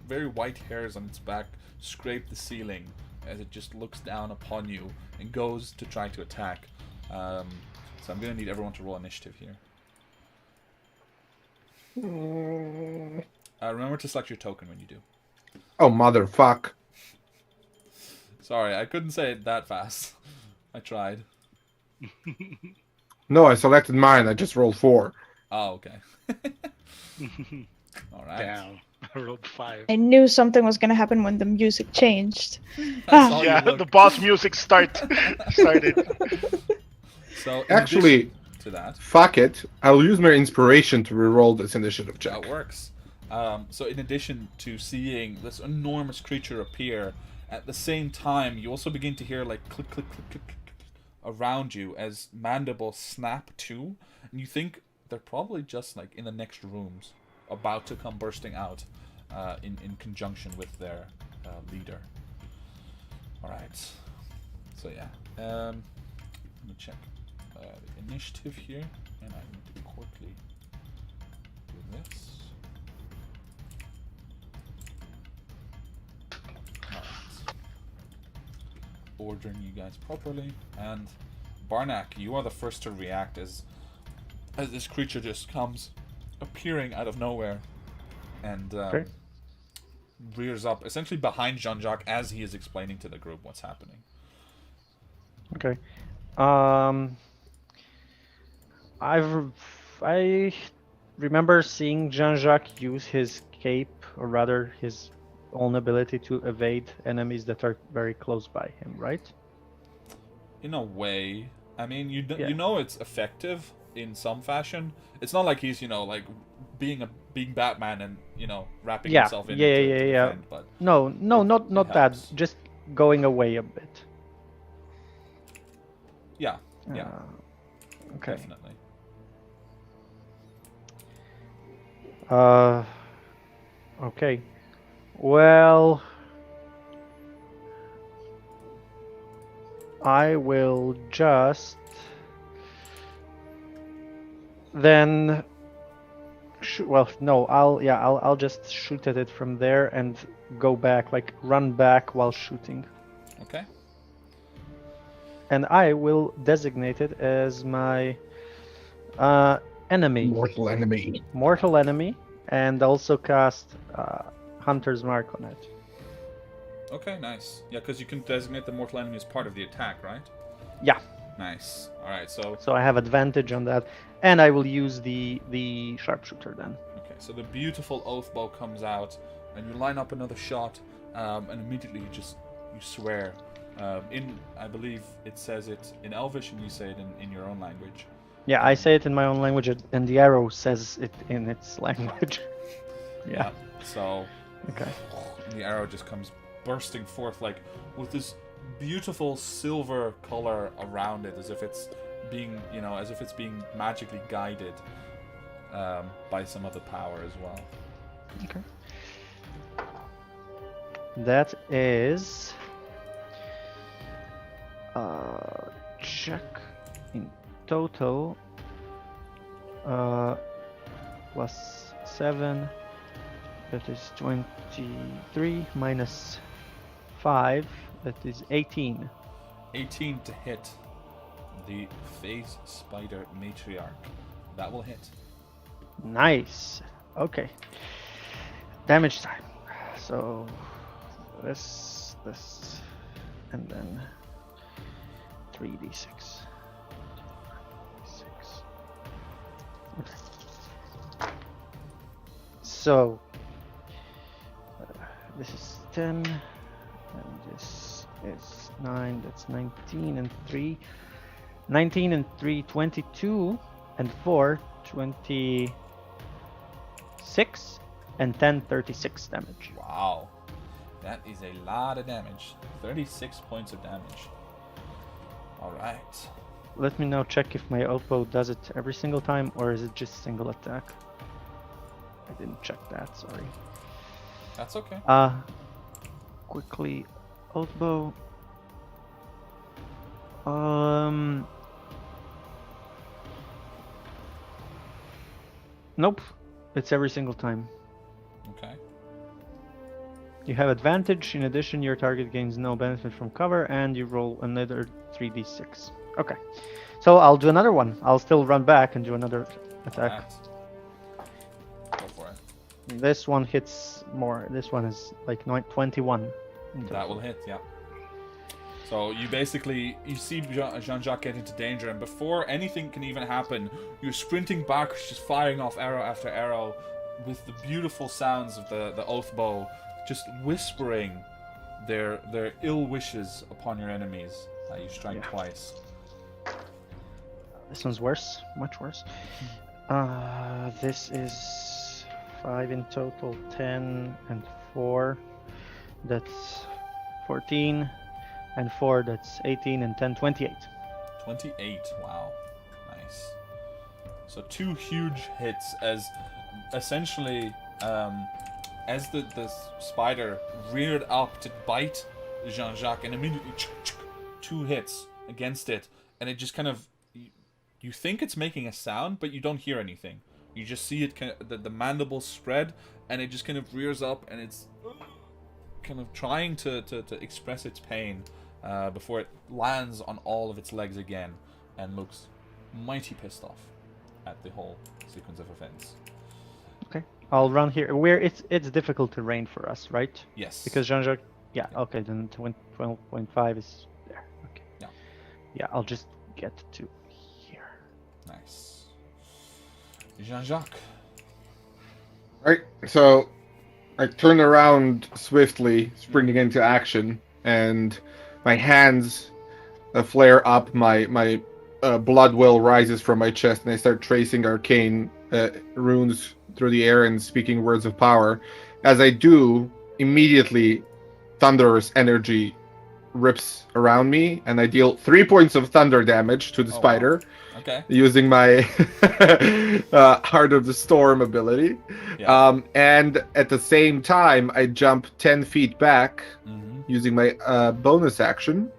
very white hairs on its back scrape the ceiling as it just looks down upon you and goes to try to attack. So I'm gonna need everyone to roll initiative here. Remember to select your token when you do. Oh, motherfuck. Sorry, I couldn't say it that fast. I tried. No, I selected mine. I just rolled 4. Oh, okay. All right. Damn, I rolled 5. I knew something was gonna happen when the music changed. That's all Yeah, you look. the boss music started. So in Actually, addition to that, fuck it. I'll use my inspiration to reroll this initiative check. that works. So in addition to seeing this enormous creature appear, at the same time you also begin to hear like click, click, click, click, click, click around you as mandibles snap too, and you think they're probably just like in the next rooms, about to come bursting out, in conjunction with their leader. All right. So yeah, let me check the initiative here, and I need to quickly do this. Alright. Ordering you guys properly, and Barnack, you are the first to react as this creature just comes appearing out of nowhere and Okay. rears up essentially behind Jean-Jacques as he is explaining to the group what's happening. Okay. I remember seeing Jean-Jacques use his cape, or rather his own ability to evade enemies that are very close by him, right? In a way, I mean, Yeah. you know it's effective in some fashion. It's not like he's, like being Batman and, wrapping Yeah, himself in yeah, to yeah, yeah. defend, but No, not it that. helps. Just going away a bit. yeah, yeah, Okay. definitely. Okay. Well, I will just then well, no, I'll just shoot at it from there and go back, like run back while shooting. Okay. And I will designate it as my enemy. Mortal enemy, and also cast Hunter's Mark on it. Okay, nice. Yeah, because you can designate the mortal enemy as part of the attack, right? Yeah. Nice. All right, so So I have advantage on that, and I will use the sharpshooter then. okay, so the beautiful oath bow comes out, and you line up another shot, and immediately you swear. I believe it says it in Elvish, and you say it in your own language. Yeah, I say it in my own language, and the arrow says it in its language. Yeah. So Okay. the arrow just comes bursting forth, like with this beautiful silver color around it, as if it's being, magically guided by some other power as well. Okay. That is check in total plus 7. That is 23 minus 5. That is 18. 18 to hit the phase spider matriarch. That will hit. Nice. Okay. Damage time. So this, and then 3d6. 6. Okay. So this is 10, and this is 9. That's 19 and 3. 19 and 3, 22, and 4, 26, and 10, 36 damage. Wow. That is a lot of damage. 36 points of damage. Alright. Let me now check if my oath bow does it every single time, or is it just single attack? I didn't check that, sorry. That's okay. Quickly, oath bow. Nope. It's every single time. Okay. You have advantage. In addition, your target gains no benefit from cover, and you roll another 3d6. Okay. So I'll do another one. I'll still run back and do another attack. Alright. Go for it. This one hits more. This one is like 21. That will hit, yeah. So you basically, you see Jean-Jacques get into danger, and before anything can even happen, you're sprinting back, just firing off arrow after arrow, with the beautiful sounds of the oath bow, just whispering their ill wishes upon your enemies. You strike twice. This one's worse, much worse. This is 5 in total, 10 and 4. That's 14. And 4, that's 18, and 10, 28. 28, wow. Nice. So 2 huge hits as essentially, as the spider reared up to bite Jean-Jacques, and immediately 2 hits against it, and it just kind of, you think it's making a sound, but you don't hear anything. You just see it, the mandibles spread, and it just kind of rears up, and it's kind of trying to express its pain. Before it lands on all of its legs again and looks mighty pissed off at the whole sequence of events. Okay, I'll run here. Where it's difficult terrain for us, right? Yes. Because Jean-Jacques... Yeah, okay, then 12.5 is there. Okay. Yeah. Yeah, I'll just get to here. Nice. Jean-Jacques. Right, so I turn around swiftly, springing into action, and my hands flare up, my blood well rises from my chest, and I start tracing arcane runes through the air and speaking words of power. As I do, immediately thunderous energy rips around me, and I deal 3 points of thunder damage to the spider. Wow. Okay. Using my Heart of the Storm ability. Yeah. And at the same time, I jump 10 feet back using my bonus action.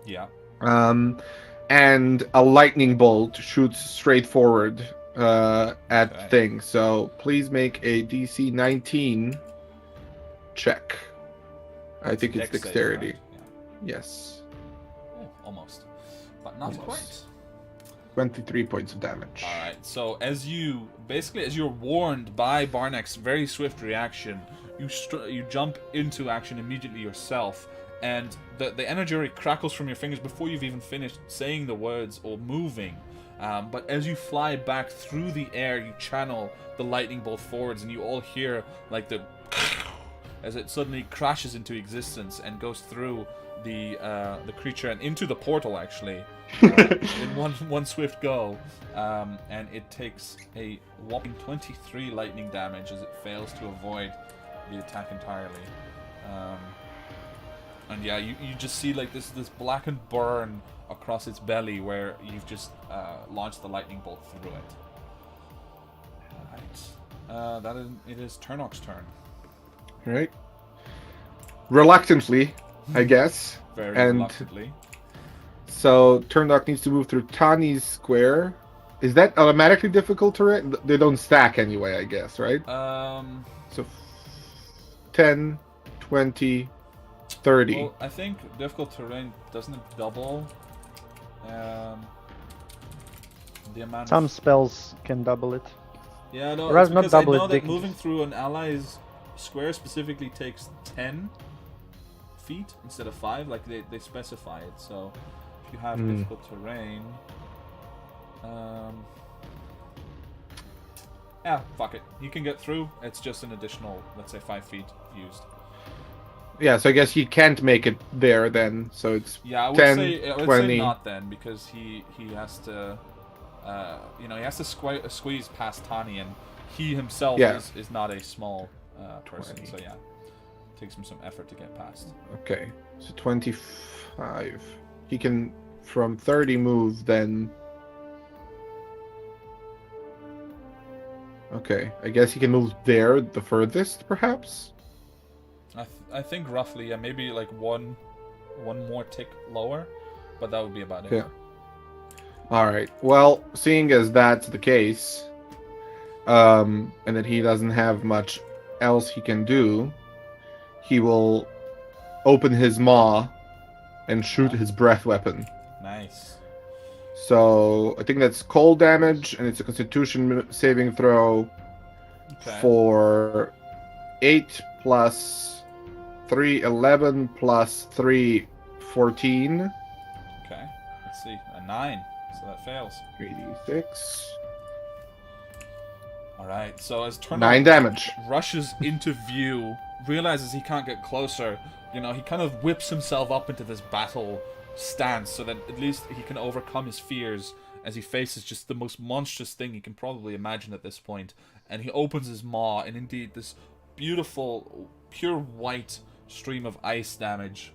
Yeah. And a lightning bolt shoots straight forward at things. So please make a DC 19 check. I think it's dexterity. Right? Yeah. Yes. Oh, almost. But not quite. 23 points of damage. Alright, so as you're warned by Barnack's very swift reaction, you jump into action immediately yourself, and the energy already crackles from your fingers before you've even finished saying the words or moving. But as you fly back through the air, you channel the lightning bolt forwards, and you all hear like the as it suddenly crashes into existence and goes through the creature and into the portal, actually, in one swift go, and it takes a whopping 23 lightning damage as it fails to avoid the attack entirely. And yeah, you just see like this blackened burn across its belly where you've just launched the lightning bolt through it. Alright, it is Turnok's turn. Right. Reluctantly, I guess. Very reluctantly. So Turnok needs to move through Tani's square. Is that automatically difficult terrain? They don't stack anyway, I guess, right? So 10, 20, 30. Well, I think difficult terrain doesn't double the amount. Some spells can double it. Yeah, no, Or it's not because I double know it, that moving through an ally's square specifically takes 10 feet instead of 5. Like they specify it. So if you have difficult terrain, yeah, fuck it. You can get through. It's just an additional, let's say, 5 feet used. Yeah, so I guess he can't make it there then. So it's I would 10, say 20. Not then, because he has to, he has to squeeze past Tani, and he himself is not a small person. 20. So yeah, it takes him some effort to get past. Okay, so 25. He can from 30 move then. Okay, I guess he can move there the furthest, perhaps. I think roughly, yeah, maybe like one more tick lower, but that would be about it. Yeah. All right. Well, seeing as that's the case, and that he doesn't have much else he can do, he will open his maw and shoot his breath weapon. Nice. So I think that's cold damage, and it's a Constitution saving throw for 8 plus 3, 11 plus 3, 14. Okay. Let's see. A 9. So that fails. 86. Alright, so as Turner 9 damage. rushes into view, realizes he can't get closer, he kind of whips himself up into this battle stance so that at least he can overcome his fears as he faces just the most monstrous thing he can probably imagine at this point. And he opens his maw, and indeed this beautiful, pure white stream of ice damage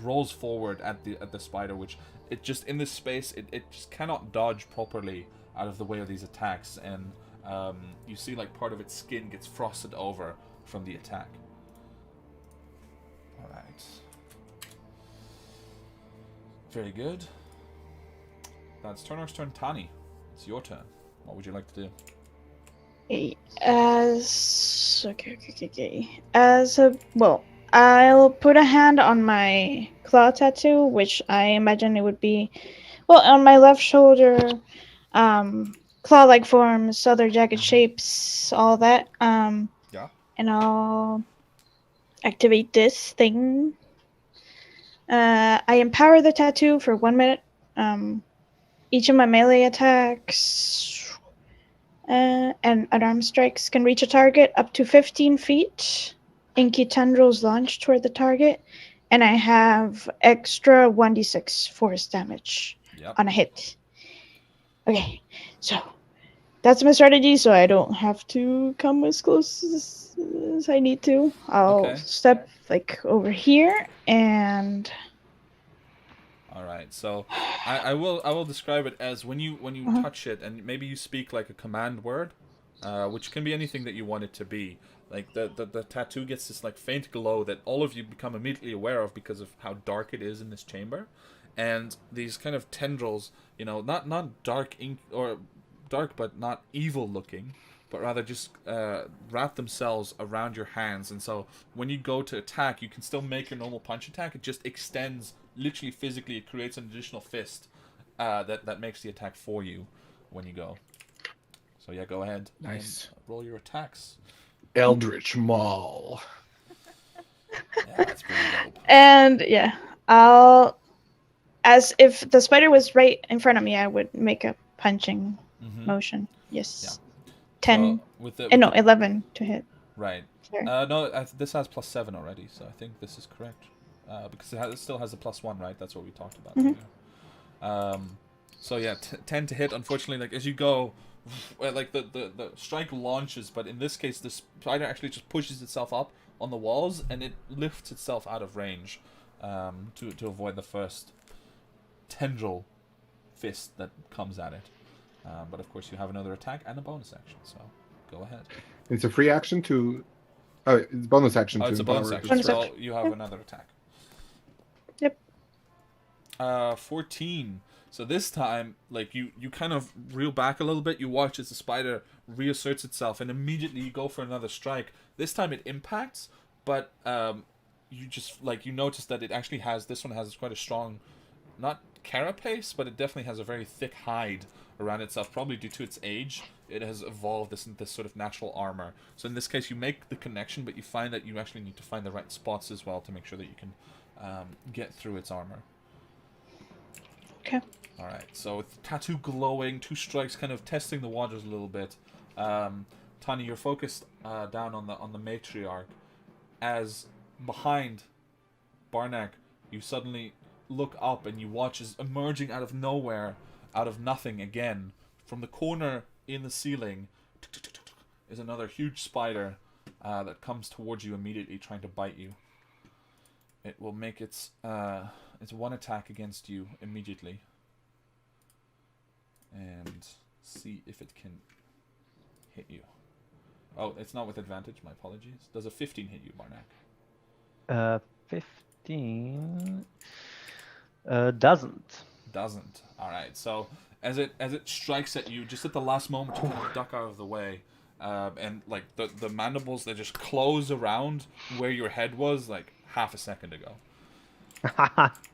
rolls forward at the spider, which it just, in this space, it just cannot dodge properly out of the way of these attacks, and you see like part of its skin gets frosted over from the attack. Alright. Very good. That's Turner's turn. Tani, it's your turn. What would you like to do? Okay. I'll put a hand on my claw tattoo, which I imagine it would be, on my left shoulder, claw-like forms, other jagged shapes, all that. Yeah. And I'll activate this thing. I empower the tattoo for 1 minute. Each of my melee attacks and unarmed strikes can reach a target up to 15 feet. Inky tendrils launch toward the target, and I have extra 1d6 force damage on a hit. Okay, so that's my strategy, so I don't have to come as close as I need to. I'll step over here and. All right, so I will describe it as when you touch it, and maybe you speak like a command word, which can be anything that you want it to be. Like the tattoo gets this like faint glow that all of you become immediately aware of because of how dark it is in this chamber, and these kind of tendrils, not dark ink or dark, but not evil looking, but rather just wrap themselves around your hands, and so when you go to attack, you can still make your normal punch attack. It just extends. Literally, physically, it creates an additional fist that makes the attack for you when you go. So yeah, go ahead. Nice. And roll your attacks. Eldritch Maul. Yeah, that's pretty dope. And yeah, I'll, as if the spider was right in front of me, I would make a punching motion. Yes. Yeah. 10. So 11 to hit. Right. Sure. No, this has +7 already, so I think this is correct. Because it still has a +1, right? That's what we talked about earlier. So yeah, 10 to hit. Unfortunately, like as you go, like the strike launches, but in this case, the spider actually just pushes itself up on the walls, and it lifts itself out of range to avoid the first tendril fist that comes at it. But of course, you have another attack and a bonus action, so go ahead. It's a free action to. Oh, it's bonus action. It's a bonus action, so you have another attack. Yep. 14. So this time, like you kind of reel back a little bit. You watch as the spider reasserts itself, and immediately you go for another strike. This time it impacts, but you just you notice that it actually has, this one has quite a strong, not carapace, but it definitely has a very thick hide around itself, probably due to its age. It has evolved this sort of natural armor. So in this case, you make the connection, but you find that you actually need to find the right spots as well to make sure that you can get through its armor. Okay. Alright, so with tattoo glowing, 2 strikes, kind of testing the waters a little bit. Tani, you're focused down on the matriarch. As behind Barnack, you suddenly look up and you watch as emerging out of nowhere, out of nothing again, from the corner in the ceiling, is another huge spider that comes towards you immediately, trying to bite you. It will make its one attack against you immediately, and see if it can hit you. Oh, it's not with advantage. My apologies. Does a 15 hit you, Barnack? 15 doesn't. Doesn't. All right. So as it strikes at you, just at the last moment, you kind of duck out of the way, and like the mandibles, they just close around where your head was like half a second ago.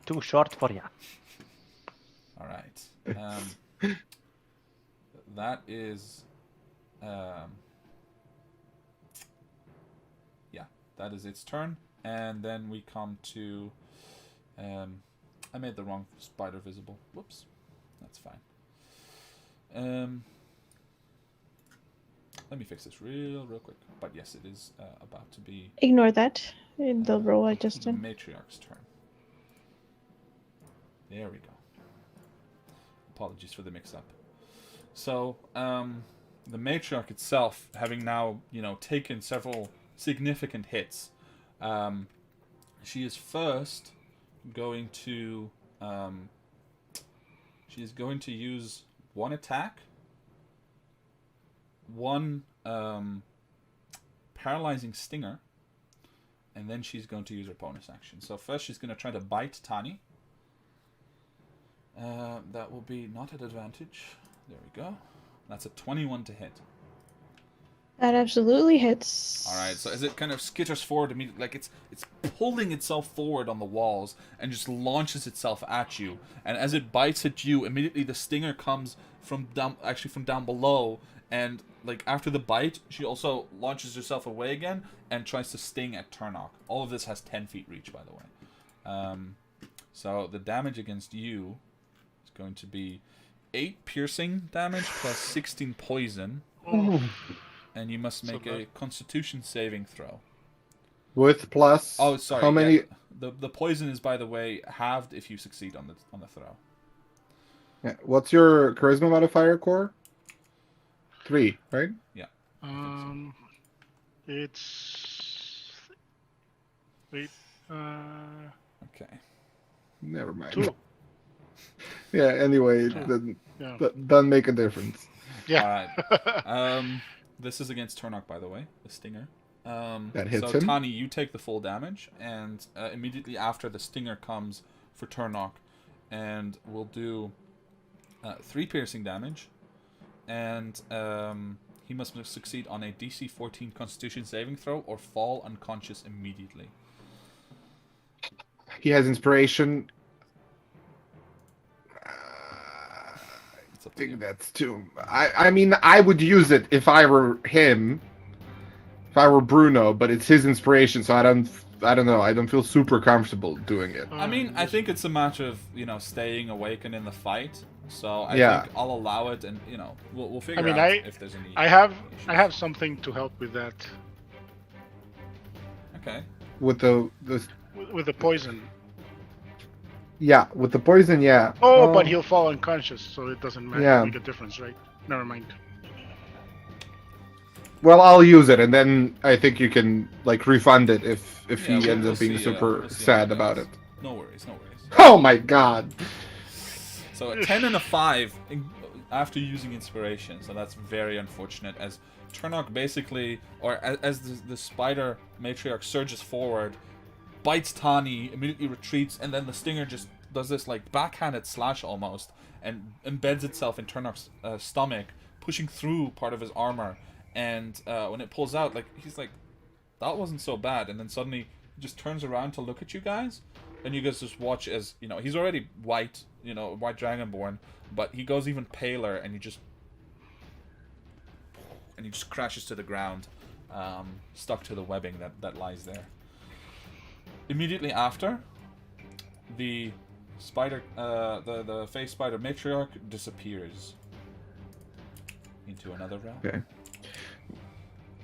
Too short for ya. All right. That is. Yeah, that is its turn, and then we come to I made the wrong spider visible. Whoops. That's fine. Let me fix this real quick. But yes, it is about to be... Ignore that in the roll I just the did. matriarch's turn. There we go. Apologies for the mix-up. So, the matriarch itself, having now, taken several significant hits, she is first going to... she is going to use one attack, one paralyzing stinger, and then she's going to use her bonus action. So first she's going to try to bite Tani. That will be not at advantage. There we go. That's a 21 to hit. That absolutely hits. Alright, so as it kind of skitters forward immediately, like it's pulling itself forward on the walls and just launches itself at you. And as it bites at you, immediately the stinger comes from down below, and like after the bite, she also launches herself away again and tries to sting at Turnok. All of this has 10 feet reach, by the way. So the damage against you is going to be 8 piercing damage plus 16 poison. Oh. And you must make a Constitution saving throw. With plus. Oh, sorry. How many? Yeah, the poison is, by the way, halved if you succeed on the throw. Yeah. What's your charisma modifier, Core? 3, right? Yeah. It's. Wait. Okay. Never mind. 2. Yeah. Anyway, Yeah. that doesn't make a difference. Yeah. Alright. This is against Turnok, by the way, the stinger. That hits so him. Tani, you take the full damage, and immediately after the stinger comes for Turnok, and we'll do 3 piercing damage, and he must succeed on a DC 14 Constitution saving throw or fall unconscious immediately. He has inspiration. I think that's too... I mean, I would use it if I were him, if I were Bruno, but it's his inspiration, so I don't know. I don't feel super comfortable doing it. I mean, I think it's a matter of, staying awake and in the fight. So I think I'll allow it, and we'll figure out if there's any. I have something to help with that. Okay. With the poison. Yeah, with the poison, yeah. Oh, but he'll fall unconscious, so it doesn't make a difference, right? Never mind. Well, I'll use it, and then I think you can refund it if he ends up being super sad about it. No worries. Oh my god! So a 10 and a 5 after using inspiration, so that's very unfortunate. As Turnok basically, or as the spider matriarch surges forward, bites Tani, immediately retreats, and then the stinger just does this backhanded slash almost, and embeds itself in Turnok's stomach, pushing through part of his armor. And when it pulls out, he's like, that wasn't so bad. And then suddenly he just turns around to look at you guys, and you guys just watch as he's already white, white dragonborn, but he goes even paler, and he just crashes to the ground, stuck to the webbing that lies there. Immediately after, the spider, the face spider matriarch disappears into another realm. Okay.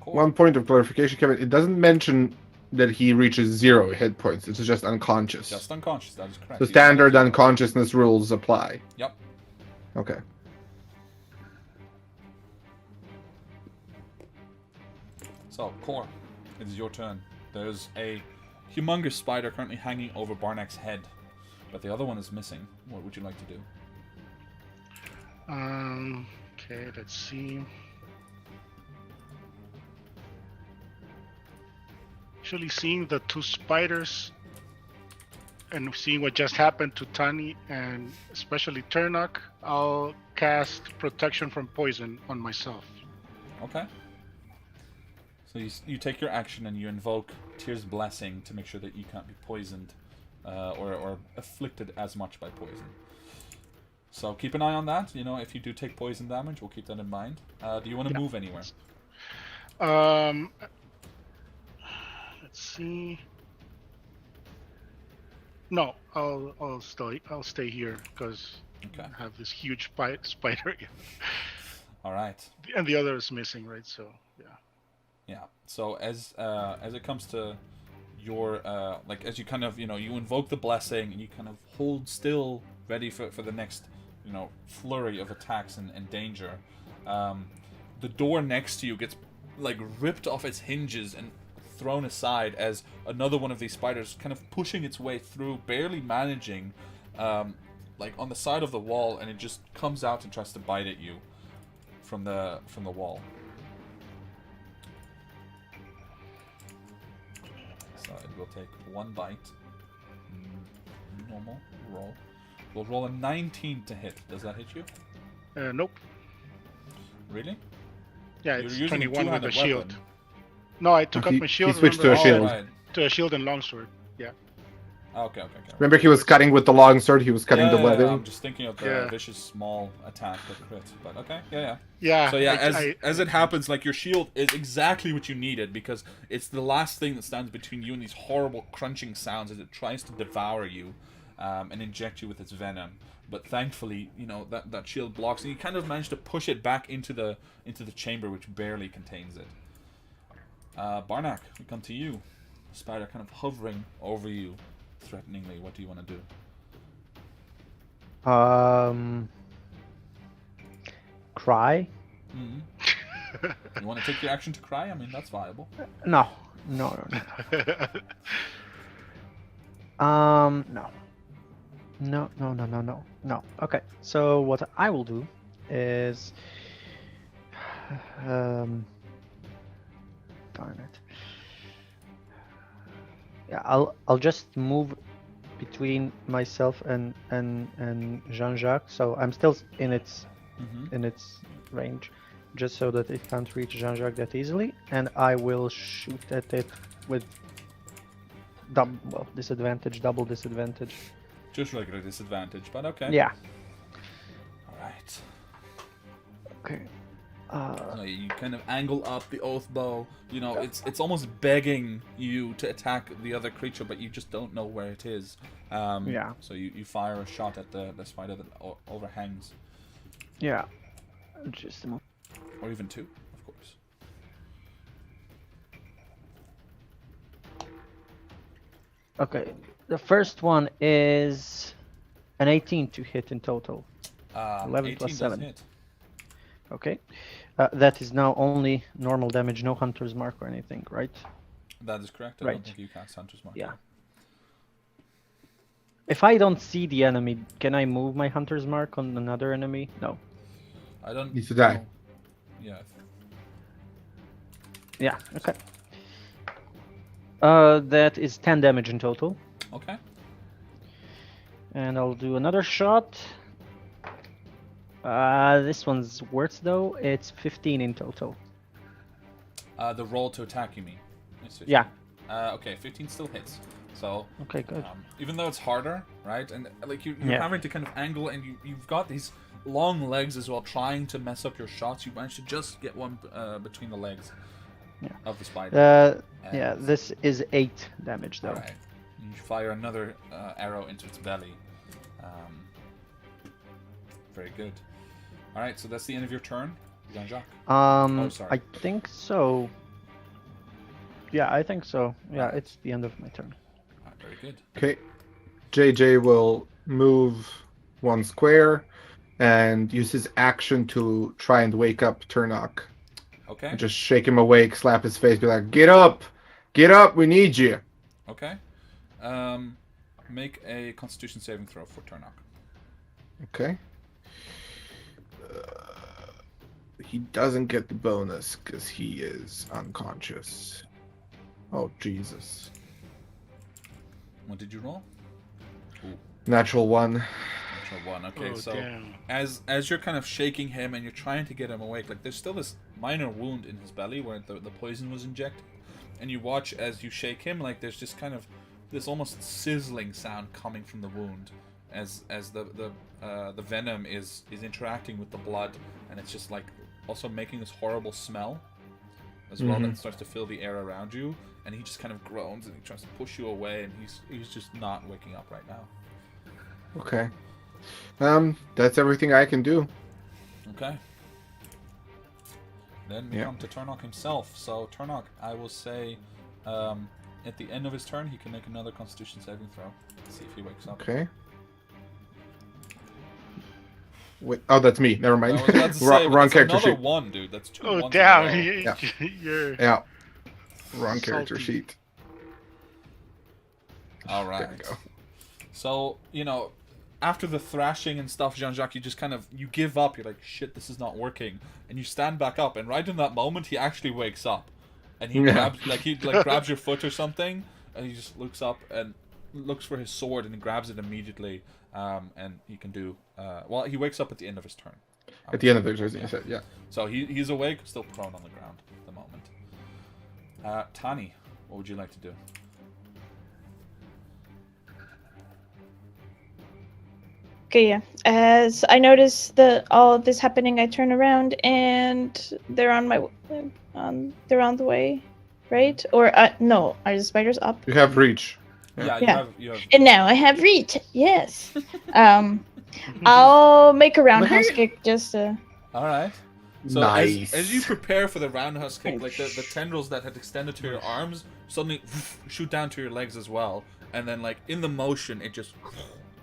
Cool. One point of clarification, Kevin. It doesn't mention that he reaches 0 hit points. It's just unconscious. Just unconscious. That is correct. So standard unconsciousness rules apply. Yep. Okay. So, Core, it is your turn. There's a humongous spider currently hanging over Barnack's head, but the other one is missing. What would you like to do? Okay, let's see. Actually, seeing the 2 spiders and seeing what just happened to Tani and especially Turnok, I'll cast Protection from Poison on myself. Okay. So you take your action and you invoke Tyr's Blessing to make sure that you can't be poisoned or afflicted as much by poison. So keep an eye on that. If you do take poison damage, we'll keep that in mind. Do you want to move anywhere? Let's see. No, I'll stay here because Okay. I have this huge spider, All right. and the other is missing, right? So yeah. Yeah. So as it comes to your like as you kind of you invoke the blessing and you kind of hold still, ready for the next flurry of attacks and danger. The door next to you gets like ripped off its hinges and thrown aside as another one of these spiders kind of pushing its way through, barely managing, like on the side of the wall, and it just comes out and tries to bite at you from the wall. So it will take one bite. Normal roll. We'll roll a 19 to hit. Does that hit you? Nope. Really? Yeah, You're it's using a 21 with the two-handed shield. weapon. No, I took He- up my shield. he switched to a remember? shield. Right. To a shield and longsword. Yeah. Okay. Remember, he was cutting with the long sword. He was cutting the Yeah, webbing. I'm just thinking of the Yeah. vicious small attack, the crit. But okay, yeah. Yeah. So yeah, I- as it happens, like your shield is exactly what you needed because it's the last thing that stands between you and these horrible crunching sounds as it tries to devour you, and inject you with its venom. But thankfully, that shield blocks, and you kind of manage to push it back into the chamber, which barely contains it. Barnack, we come to you. The spider kind of hovering over you, threateningly. What do you want to do? Cry? You want to take your action to cry? I mean, that's viable. No. No. No. No. Okay. So what I will do is, darn it. Yeah, I'll just move between myself and Jean-Jacques, so I'm still in its range, just so that it can't reach Jean-Jacques that easily, and I will shoot at it with double disadvantage. Just regular disadvantage, but okay. Yeah. Alright. Okay. So you kind of angle up the oath bow. It's almost begging you to attack the other creature, but you just don't know where it is. Yeah. So you fire a shot at the spider that overhangs. Yeah. Just a moment. Or even two, of course. Okay. The first one is an 18 to hit in total. 11 plus 7. Does hit. Okay. That is now only normal damage, no hunter's mark or anything, right? That is correct. I Right. don't think you cast Hunter's Mark. Yeah. If I don't see the enemy, can I move my hunter's mark on another enemy? No. I don't. Needs to die. know. Yeah. Yeah, okay. That is 10 damage in total. Okay. And I'll do another shot. This one's worse though. It's 15 in total. The roll to attack, you mean? It's 15. Yeah. Okay, 15 still hits. So. Okay, good. Even though it's harder, right? And like you're Yeah. having to kind of angle, and you've got these long legs as well, trying to mess up your shots. You manage to just get one between the legs of the spider. Yeah, this is 8 damage though. Alright. You fire another arrow into its belly. Very good. Alright, so that's the end of your turn, Jean-Jacques. Oh, sorry. I think so. Yeah, I think so. Yeah, it's the end of my turn. Alright, very good. Okay. JJ will move one square and use his action to try and wake up Turnock. Okay. And just shake him awake, slap his face, be like, "Get up! Get up! We need you!" Okay. Make a Constitution saving throw for Turnock. Okay. He doesn't get the bonus because he is unconscious. Oh, Jesus. What did you roll? Natural 1. Natural 1. Okay, Oh, so damn. as you're kind of shaking him and you're trying to get him awake, like there's still this minor wound in his belly where the poison was injected, and you watch as you shake him, like there's just kind of this almost sizzling sound coming from the wound as the venom is interacting with the blood, and it's just like also making this horrible smell as well that starts to fill the air around you, and he just kind of groans and he tries to push you away, and he's just not waking up right now. Okay. That's everything I can do. Okay. Then we come to Turnok himself. So Turnok, I will say, at the end of his turn, he can make another Constitution saving throw. Let's see if he wakes up. Okay. Wait, oh, that's me. Never mind. I was about to say, Wrong that's character another sheet. one, dude. That's 2 Oh, ones damn. in a row. You're Yeah. Wrong character Salty. sheet. All right. There we go. So, after the thrashing and stuff, Jean-Jacques, you give up. You're like, shit, this is not working. And you stand back up, and right in that moment, he actually wakes up. And he grabs your foot or something, and he just looks up and looks for his sword, and he grabs it immediately. And he can do... he wakes up at the end of his turn. At the end of his turn, you said, yeah. So he's awake, still prone on the ground at the moment. Tani, what would you like to do? Okay, yeah. As I notice all of this happening, I turn around and they're on the way, right? Or no, are the spiders up? You have reach. Yeah. You have... And now I have reach. Yes. I'll make a roundhouse kick just to. All right. So Nice. as you prepare for the roundhouse kick, like the tendrils that had extended to your arms suddenly shoot down to your legs as well, and then like in the motion it just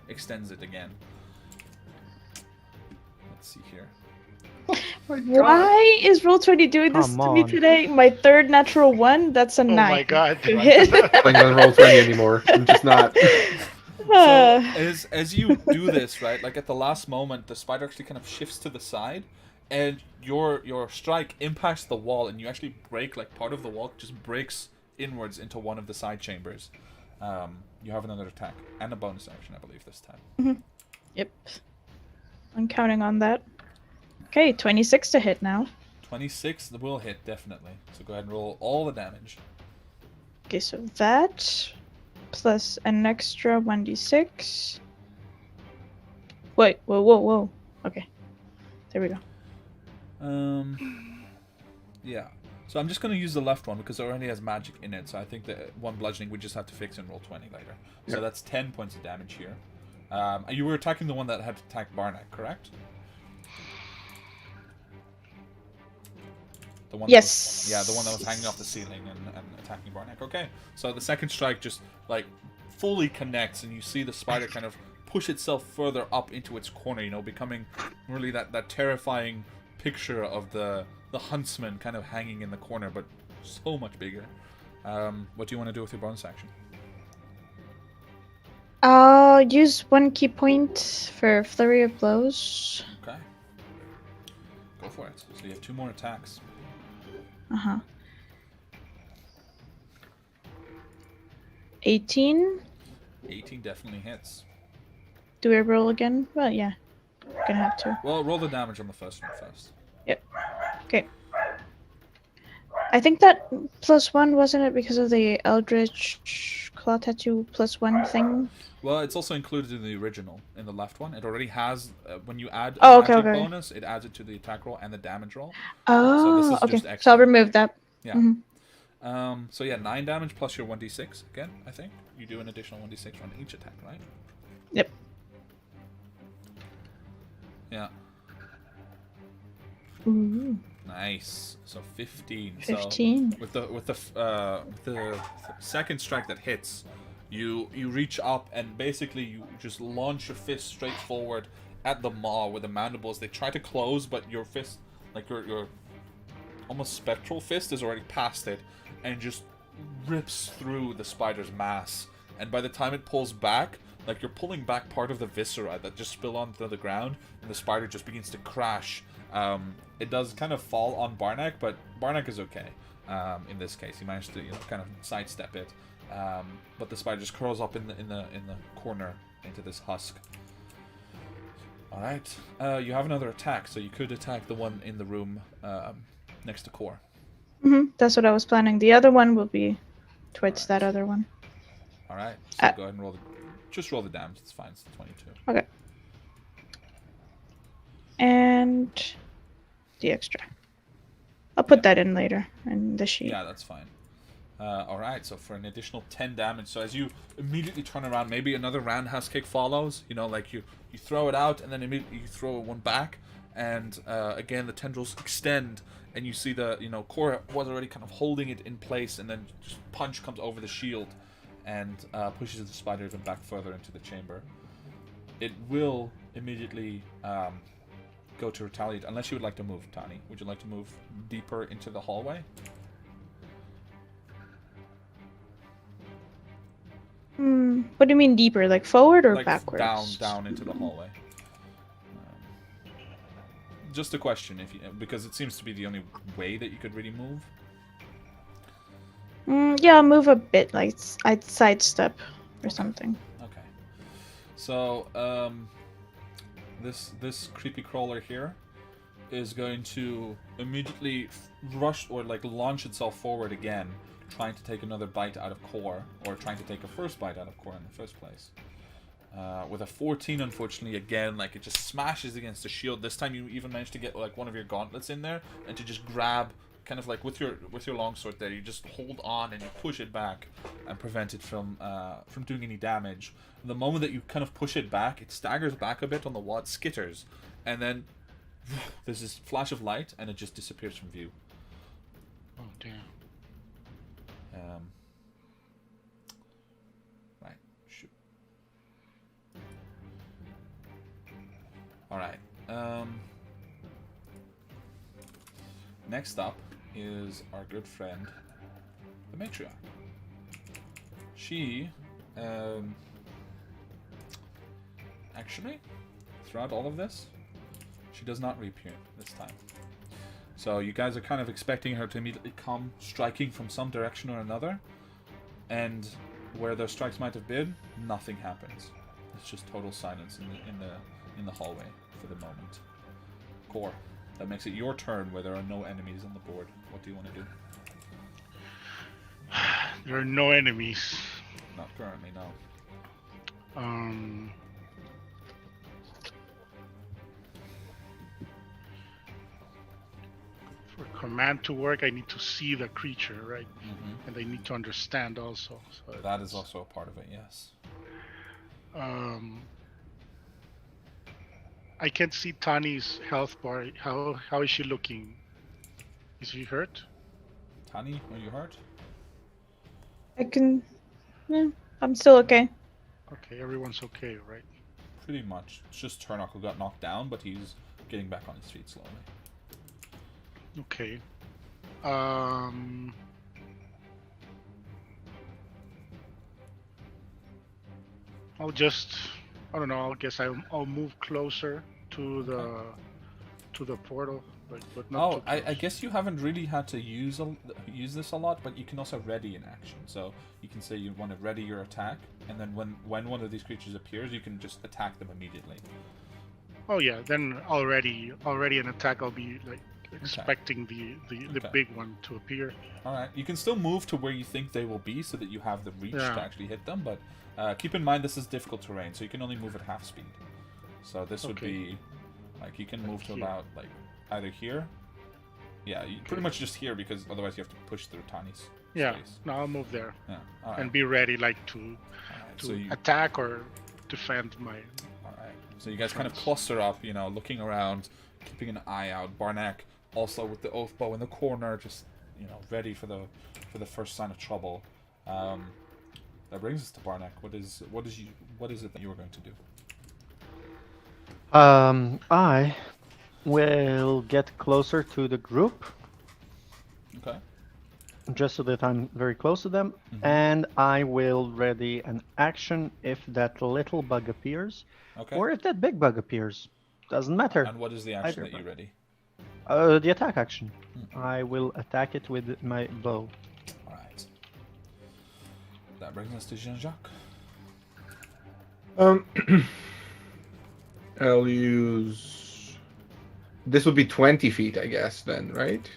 extends it again. Let's see here. Why is Roll20 doing this to me today? My third natural one? That's a 9. Oh my god. To hit. I'm not roll 20 anymore. I'm just not. So as you do this, right, like at the last moment, the spider actually kind of shifts to the side, and your strike impacts the wall, and you actually break, like part of the wall just breaks inwards into one of the side chambers. You have another attack and a bonus action, I believe, this time. Mm-hmm. Yep. I'm counting on that. Okay, 26 to hit now. 26 will hit, definitely. So go ahead and roll all the damage. Okay, so that plus an extra 1d6. Wait, whoa. Okay. There we go. Yeah. So I'm just going to use the left one because it already has magic in it. So I think that one bludgeoning we just have to fix in roll 20 later. So Yep. that's 10 points of damage here. You were attacking the one that had attacked Barnack, correct? The one Yes. the one that was hanging off the ceiling and attacking Barnack. Okay. So the second strike just like fully connects, and you see the spider kind of push itself further up into its corner, becoming really that terrifying picture of the huntsman kind of hanging in the corner, but so much bigger. What do you want to do with your bonus action? I'll use 1 key point for Flurry of Blows. Okay. Go for it. So you have 2 more attacks. Uh-huh. 18. 18 definitely hits. Do I roll again? Well, yeah. Gonna have to. Well, roll the damage on the first one first. Yep. Okay. I think that +1, wasn't it, because of the Eldritch Claw Tattoo +1 thing? Well, it's also included in the original, in the left one. It already has, when you add a Oh, okay, magic okay. bonus, it adds it to the attack roll and the damage roll. Oh, this is okay. just So extra. I'll remove that. Yeah. Mhm. So yeah, 9 damage plus your 1d6 again, I think. You do an additional 1d6 on each attack, right? Yep. Yeah. Ooh. Nice. So 15. 15. So with the second strike that hits, you reach up and basically you just launch your fist straight forward at the maw with the mandibles. They try to close, but your fist, like your almost spectral fist, is already past it and just rips through the spider's mass. And by the time it pulls back, like you're pulling back part of the viscera that just spill onto the ground, and the spider just begins to crash. It does kind of fall on Barnack, but Barnack is okay. In this case, he managed to kind of sidestep it, but the spider just curls up in the corner into this husk. All right, you have another attack, so you could attack the one in the room next to Core. That's what I was planning. The other one will be towards that other one. All right, so go ahead and just roll the damage. It's fine. It's 22. Okay. And the extra. I'll put that in later in the sheet. Yeah, that's fine. Alright, so for an additional 10 damage, so as you immediately turn around, maybe another roundhouse kick follows, you know, like you throw it out and then immediately you throw one back, and again the tendrils extend, and you see the, you know, Cora was already kind of holding it in place, and then just punch comes over the shield and pushes the spider even back further into the chamber. It will immediately go to retaliate, unless you would like to move, Tani. Would you like to move deeper into the hallway? What do you mean deeper? Like forward or Like backwards? down into the hallway. Just a question, because it seems to be the only way that you could really move. Yeah, I'll move a bit, like I'd sidestep or something. Okay. So this creepy crawler here is going to immediately rush or like launch itself forward again, trying to take another bite out of Core, or trying to take a first bite out of Core in the first place. With a 14, unfortunately, again, like it just smashes against the shield. This time you even manage to get like one of your gauntlets in there and to just grab, kind of like with your longsword there, you just hold on and you push it back and prevent it from doing any damage. The moment that you kind of push it back, it staggers back a bit on the wall, it skitters, and then there's this flash of light and it just disappears from view. Oh damn. Right, shoot. Alright, next up is our good friend, the matriarch. She, actually, throughout all of this, she does not reappear this time. So you guys are kind of expecting her to immediately come striking from some direction or another, and where those strikes might have been, nothing happens. It's just total silence in the hallway for the moment. Core, that makes it your turn where there are no enemies on the board. What do you want to do? There are no enemies. Not currently, no. For command to work, I need to see the creature, right? Mm-hmm. And I need to understand also. So That is also a part of it, yes. I can't see Tani's health bar. How is she looking? Is she hurt? Tani, are you hurt? I can. Yeah, I'm still okay. Okay, everyone's okay, right? Pretty much. It's just Turnock who got knocked down, but he's getting back on his feet slowly. Okay. I'll just, I don't know. I guess I'll move closer to the portal, but not. Oh, I guess you haven't really had to use this a lot, but you can also ready an action. So you can say you want to ready your attack, and then when one of these creatures appears, you can just attack them immediately. Oh yeah, then already an attack. I'll be like expecting the big one to appear. All right, you can still move to where you think they will be, so that you have the reach Yeah. to actually hit them. But keep in mind this is difficult terrain, so you can only move at half speed. So this would be like you can move to here. about like either here. Yeah, you pretty much just here, because otherwise you have to push through Tani's Yeah, space. no, I'll move there Yeah. All right. and be ready, like to Alright, so you, attack or defend my. alright. So you guys kind of cluster up, you know, looking around, keeping an eye out. Barnack also with the oath bow in the corner, just, you know, ready for the first sign of trouble. That brings us to Barnack. What is it that you were going to do? I will get closer to the group, Okay. just so that I'm very close to them, and I will ready an action if that little bug appears, Okay. or if that big bug appears. Doesn't matter. And what is the action Either that you ready? The attack action. I will attack it with my bow. Alright. That brings us to Jean-Jacques. I'll use. This would be 20 feet, I guess, then, right?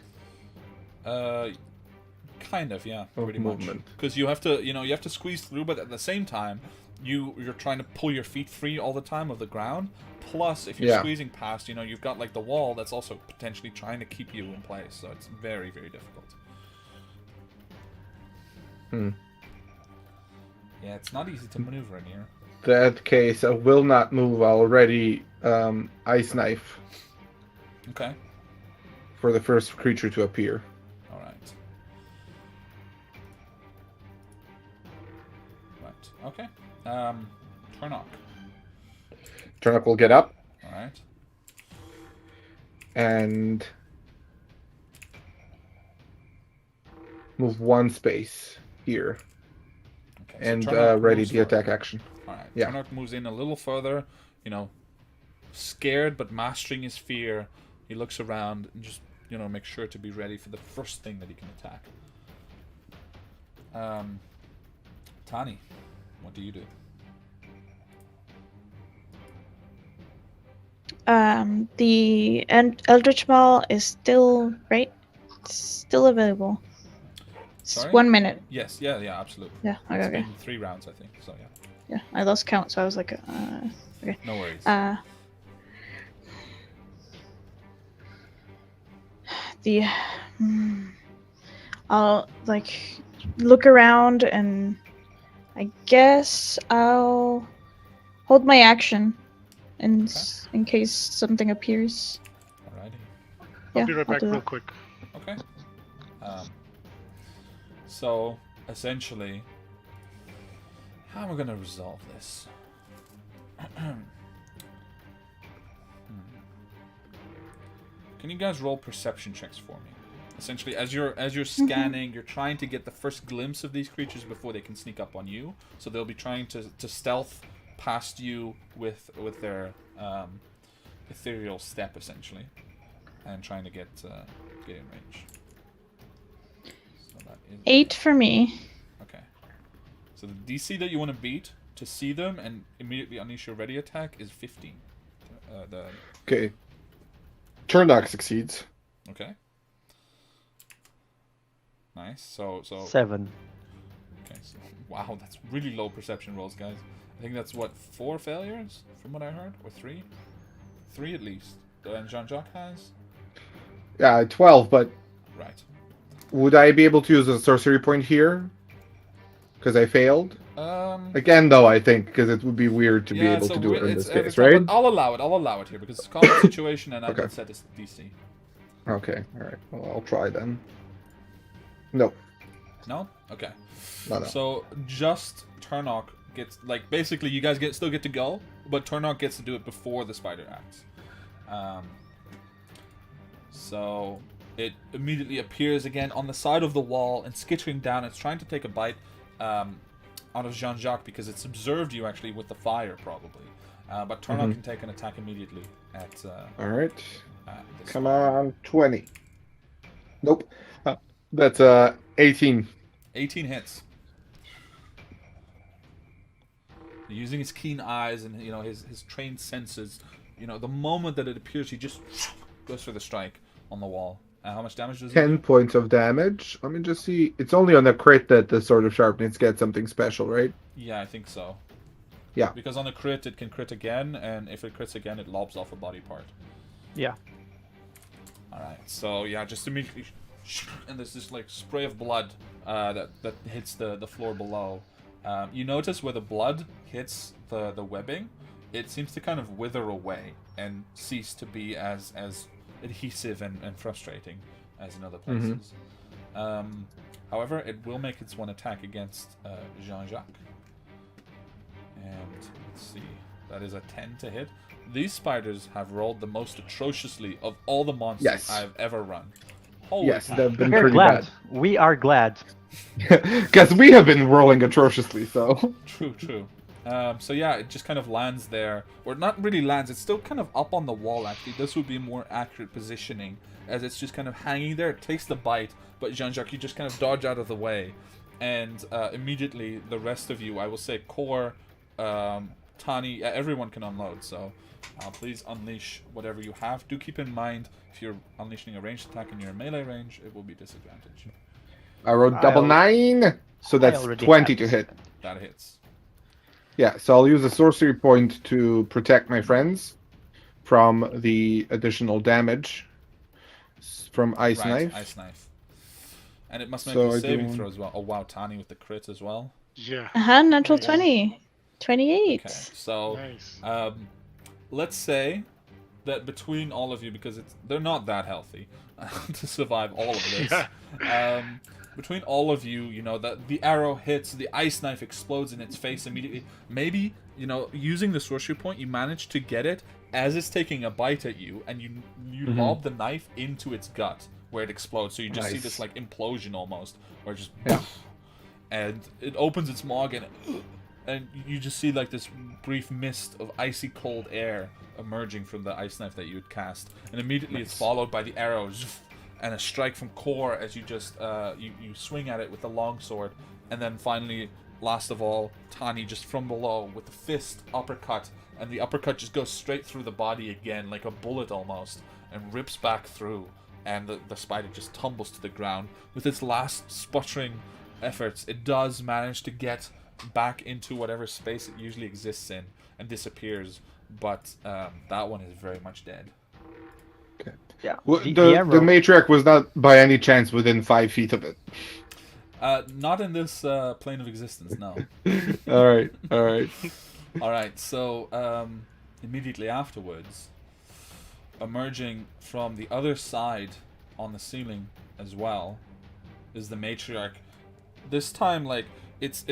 Kind of, yeah, Of pretty much. movement. Because you have to squeeze through, but at the same time, you're trying to pull your feet free all the time of the ground, Plus, if you're squeezing past, you've got like the wall that's also potentially trying to keep you in place. So it's very, very difficult. Yeah, it's not easy to maneuver in here. That case, I will not move already. Ice knife. Okay. For the first creature to appear. All right. Right. Okay. Turnock. Turnock will get up. All right. And move one space here. Okay, and so ready the attack action. All right. Yeah. Turnock moves in a little further. Scared but mastering his fear. He looks around and just make sure to be ready for the first thing that he can attack. Tani, what do you do? The Eldritch Maul is still right. It's still available. It's Sorry? 1 minute. Yes, yeah, absolutely. Yeah, It's okay. been 3 rounds, I think. So yeah. Yeah, I lost count, so I was like, okay. No worries. I'll look around and I guess I'll hold my action in case something appears. Alrighty. I'll be right back do real that. quick. Okay. So essentially, how am I going to resolve this? Can you guys roll perception checks for me? Essentially, as you're scanning, you're trying to get the first glimpse of these creatures before they can sneak up on you. So they'll be trying to stealth past you with their ethereal step, essentially, and trying to get in range. So that is 8 for me. okay. So the DC that you want to beat to see them and immediately unleash your ready attack is 15. Okay. Turnock succeeds. Okay. Nice. So 7. okay. So, wow, that's really low perception rolls, guys. I think that's what 4 failures from what I heard, or 3. 3 at least. And Jean-Jacques has. Yeah, 12. But Right. would I be able to use a sorcery point here? Because I failed. Again, though, I think because it would be weird to be able to do it in this case, right? But I'll allow it here because it's a common situation and I can set this DC. Okay. All right. Well, I'll try then. No. No? Okay. No. So just Turnock gets basically you guys still get to go, but Turnock gets to do it before the spider acts. So it immediately appears again on the side of the wall and skittering down. It's trying to take a bite out of Jean-Jacques because it's observed you actually with the fire probably. But Turnock can take an attack immediately at. All right. Come spider. on, 20. Nope. That's 18. 18 hits. Using his keen eyes and his trained senses, the moment that it appears, he just goes for the strike on the wall. How much damage does it 10 do? points of damage. Let me just see. It's only on the crit that the Sword of Sharpness gets something special, right? Yeah, I think so. Yeah. Because on the crit, it can crit again, and if it crits again, it lobs off a body part. Yeah. Alright, so yeah, just immediately... And there's this spray of blood that hits the floor below. You notice where the blood hits the webbing, it seems to kind of wither away and cease to be as adhesive and frustrating as in other places. However, it will make its one attack against Jean-Jacques. And let's see, that is a 10 to hit. These spiders have rolled the most atrociously of all the monsters I've ever run. Holy Yes, cow. they've been We're pretty glad. bad. We are glad. Because we have been rolling atrociously, so. True. So yeah, it just kind of lands there. Or not really lands, it's still kind of up on the wall actually. This would be more accurate positioning as it's just kind of hanging there. It takes the bite, but Jean-Jacques, you just kind of dodge out of the way. And immediately the rest of you, I will say Core, Tani, everyone can unload. So please unleash whatever you have. Do keep in mind, if you're unleashing a ranged attack in your melee range, it will be disadvantaged. I rolled double 9, so that's 20 to hit. That hits. Yeah, so I'll use a sorcery point to protect my friends. from the additional damage from Ice Right, Knife. Ice Knife. And it must make So a I saving do- throw as well. Oh wow, Tani with the crit as well. Yeah. Natural Nice. 20. 28. Okay, so Nice. let's say that between all of you, because they're not that healthy to survive all of this. Yeah. Between all of you, you know, that the arrow hits, the ice knife explodes in its face immediately. Maybe, you know, using the sorcery point, you manage to get it as it's taking a bite at you, and you lob the knife into its gut where it explodes. So you just see Nice. this like implosion almost, where it just Yeah. and it opens its maw and you just see like this brief mist of icy cold air emerging from the ice knife that you had cast, and immediately it's followed by the arrows and a strike from Core as you just you swing at it with the longsword, and then finally, last of all, Tani just from below with the fist uppercut, and the uppercut just goes straight through the body again like a bullet almost, and rips back through, and the spider just tumbles to the ground. With its last sputtering efforts, it does manage to get back into whatever space it usually exists in and disappears, but that one is very much dead. Okay. Yeah. Well, The the arrow. matriarch was not by any chance within 5 feet of it. Not in this plane of existence, no. All right. Alright, so immediately afterwards, emerging from the other side on the ceiling as well, is the matriarch. This time, like, its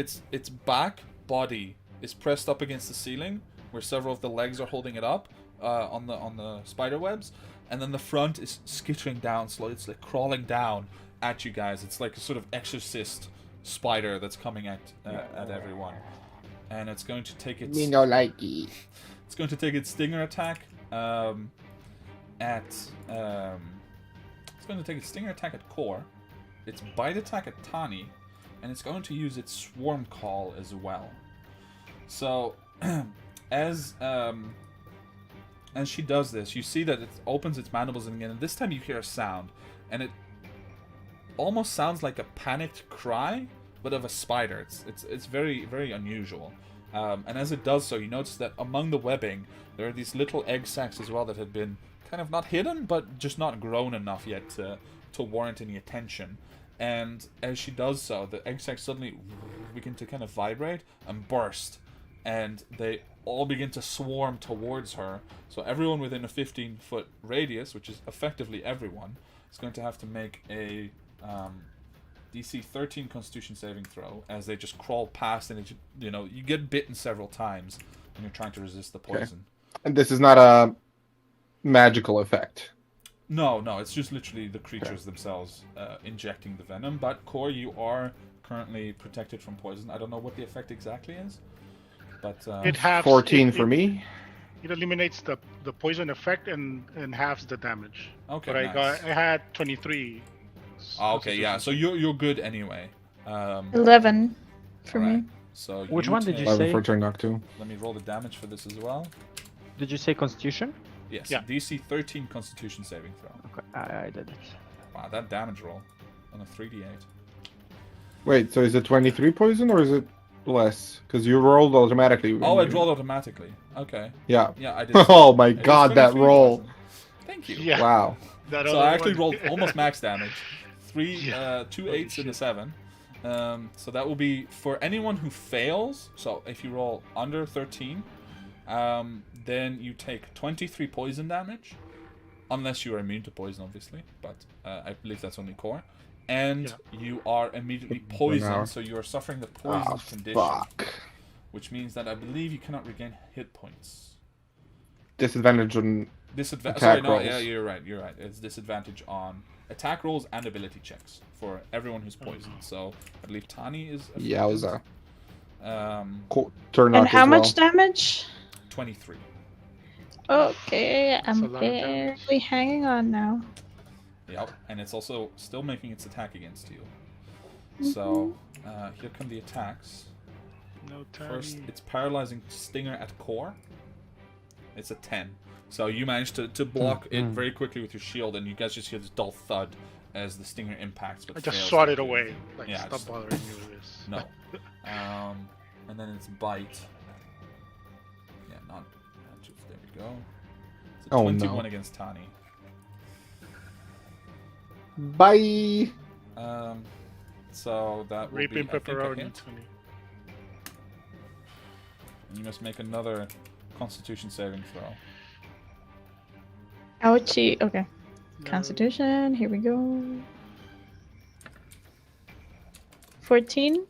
back body is pressed up against the ceiling, where several of the legs are holding it up on the spider webs, and then the front is skittering down slowly. It's like crawling down at you guys. It's like a sort of exorcist spider that's coming at everyone, and it's going to take its Me no like it. it's going to take its stinger attack it's going to take its stinger attack at Core, its bite attack at Tani, and it's going to use its swarm call as well. So as she does this, you see that it opens its mandibles again, and this time you hear a sound, and it almost sounds like a panicked cry, but of a spider. It's very, very unusual. And as it does so, you notice that among the webbing, there are these little egg sacs as well that had been kind of not hidden, but just not grown enough yet to warrant any attention. And as she does so, the egg sacs suddenly begin to kind of vibrate and burst, and they all begin to swarm towards her. So everyone within a 15-foot radius, which is effectively everyone, is going to have to make a DC 13 Constitution saving throw as they just crawl past, and you get bitten several times when you're trying to resist the poison. And this is not a magical effect. No, it's just literally the creatures themselves injecting the venom. But Core, you are currently protected from poison. I don't know what the effect exactly is, but It halves 14 for me. It eliminates the poison effect and halves the damage. okay, But nice. I had 23. Okay, yeah. So you're good anyway. 11 for alright. me. So Which one did you take- 11 say? for turn knock 2. Let me roll the damage for this as well. Did you say Constitution? Yes, Yeah. DC 13 Constitution saving throw. Okay, I did it. Wow, that damage roll on a 3d8. Wait, so is it 23 poison or is it less? Because you rolled automatically. when Oh, it you- rolled automatically. Okay. Yeah. Yeah, I did. Oh my It is god, that 23 roll. poison. Thank you. Yeah. Wow. That So other I actually one- rolled almost max damage. Two Holy 8s and a 7. So that will be for anyone who fails. So if you roll under 13, then you take 23 poison damage, unless you are immune to poison, obviously. But I believe that's only Core. And you are immediately now. poisoned, so you are suffering the poison Oh, condition, fuck. which means that I believe you cannot regain hit points. Disadvantage on Disadvantage. Attack Sorry, no, rolls. yeah, you're right. It's disadvantage on attack rolls and ability checks for everyone who's poisoned. So I believe Tani is. affected. Yowza. Um, Turn knock And how as much well. damage? 23. Okay, That's a I'm lot of damage. barely hanging on now. Yep, and it's also still making its attack against you. So here come the attacks. No time. First, it's paralyzing stinger at Core. It's a 10. So you managed to block it very quickly with your shield, and you guys just hear this dull thud as the stinger impacts. But I just fails swat to it do away. anything. Like, Yeah, stop just- bothering me with this. No. And then its bite. Yeah, not just there we go. It's a Oh, 21 no. against Tani. Bye. So that will be, Reaping I think, a pepperoni. hit. And you must make another Constitution saving throw. Ouchie. Okay. No. Constitution. Here we go. 14.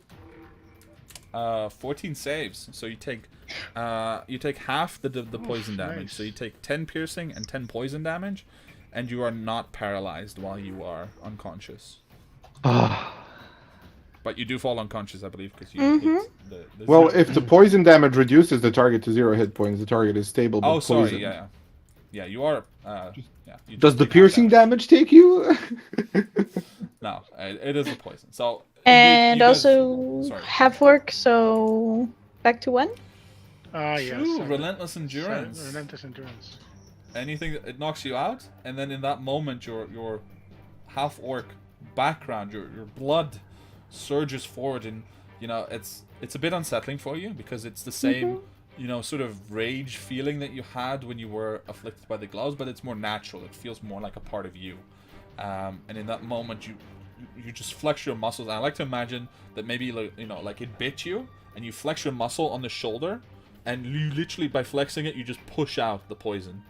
14 saves. So you take half the poison damage. Nice. So you take 10 piercing and 10 poison damage, and you are not paralyzed while you are unconscious. But you do fall unconscious, I believe, because you hit the Well, zero. if the poison damage reduces the target to 0 hit points, the target is stable but Oh, sorry, poisoned. yeah, you are. You Does just the take half piercing damage take you? No, it is a poison. So And you guys- also sorry. half work, so back to 1. Yes. Ooh, relentless endurance. Relentless endurance. Anything it knocks you out, and then in that moment, your half orc background, your blood surges forward, and it's a bit unsettling for you because it's the same sort of rage feeling that you had when you were afflicted by the gloves, but it's more natural. It feels more like a part of you, and in that moment you just flex your muscles. And I like to imagine that maybe like it bit you, and you flex your muscle on the shoulder, and you literally by flexing it you just push out the poison.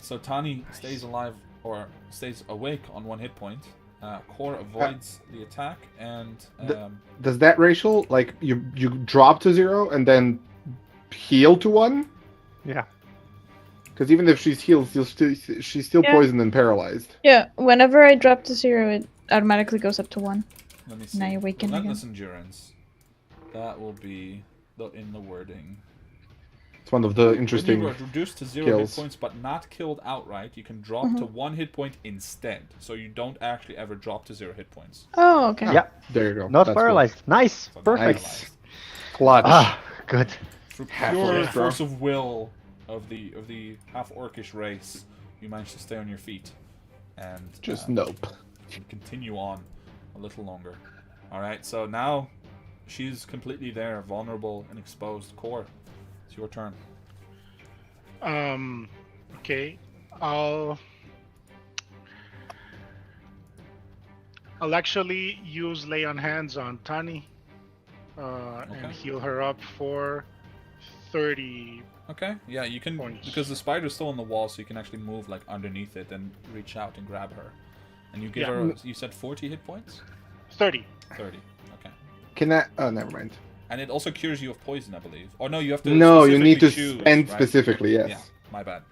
So Tani stays alive or stays awake on 1 hit point. Core avoids the attack, and Does that racial, like, you drop to 0 and then heal to 1? Yeah. Because even if she's healed, she's still Yeah. poisoned and paralyzed. Yeah, whenever I drop to 0, it automatically goes up to 1. let me see. Now you awaken again. Relentless endurance. That will be in the wording. It's one of the When interesting you are reduced to 0 skills. hit points but not killed outright, you can drop to 1 hit point instead. So you don't actually ever drop to 0 hit points. Oh, okay. Yeah. There you go. Not That's paralyzed. Nice. So not Perfect. paralyzed. Clutch. Good. Through Half pure orc, bro. force of will of the half orcish race, you manage to stay on your feet and Just nope. and continue on a little longer. All right, so now she's completely there, vulnerable and exposed. Core, it's your turn. Okay. I'll actually use lay on hands on Tani, and heal her up for 30. Okay, yeah, you can Points. because the spider's still on the wall, so you can actually move like underneath it and reach out and grab her. And you give Yeah. her, you said 40 hit points? 30. 30. Okay. Can that? Oh, never mind. And it also cures you of poison, I believe. Oh no, you have to. No, you need to specifically choose, spend right? specifically. Yes. Yeah, my bad.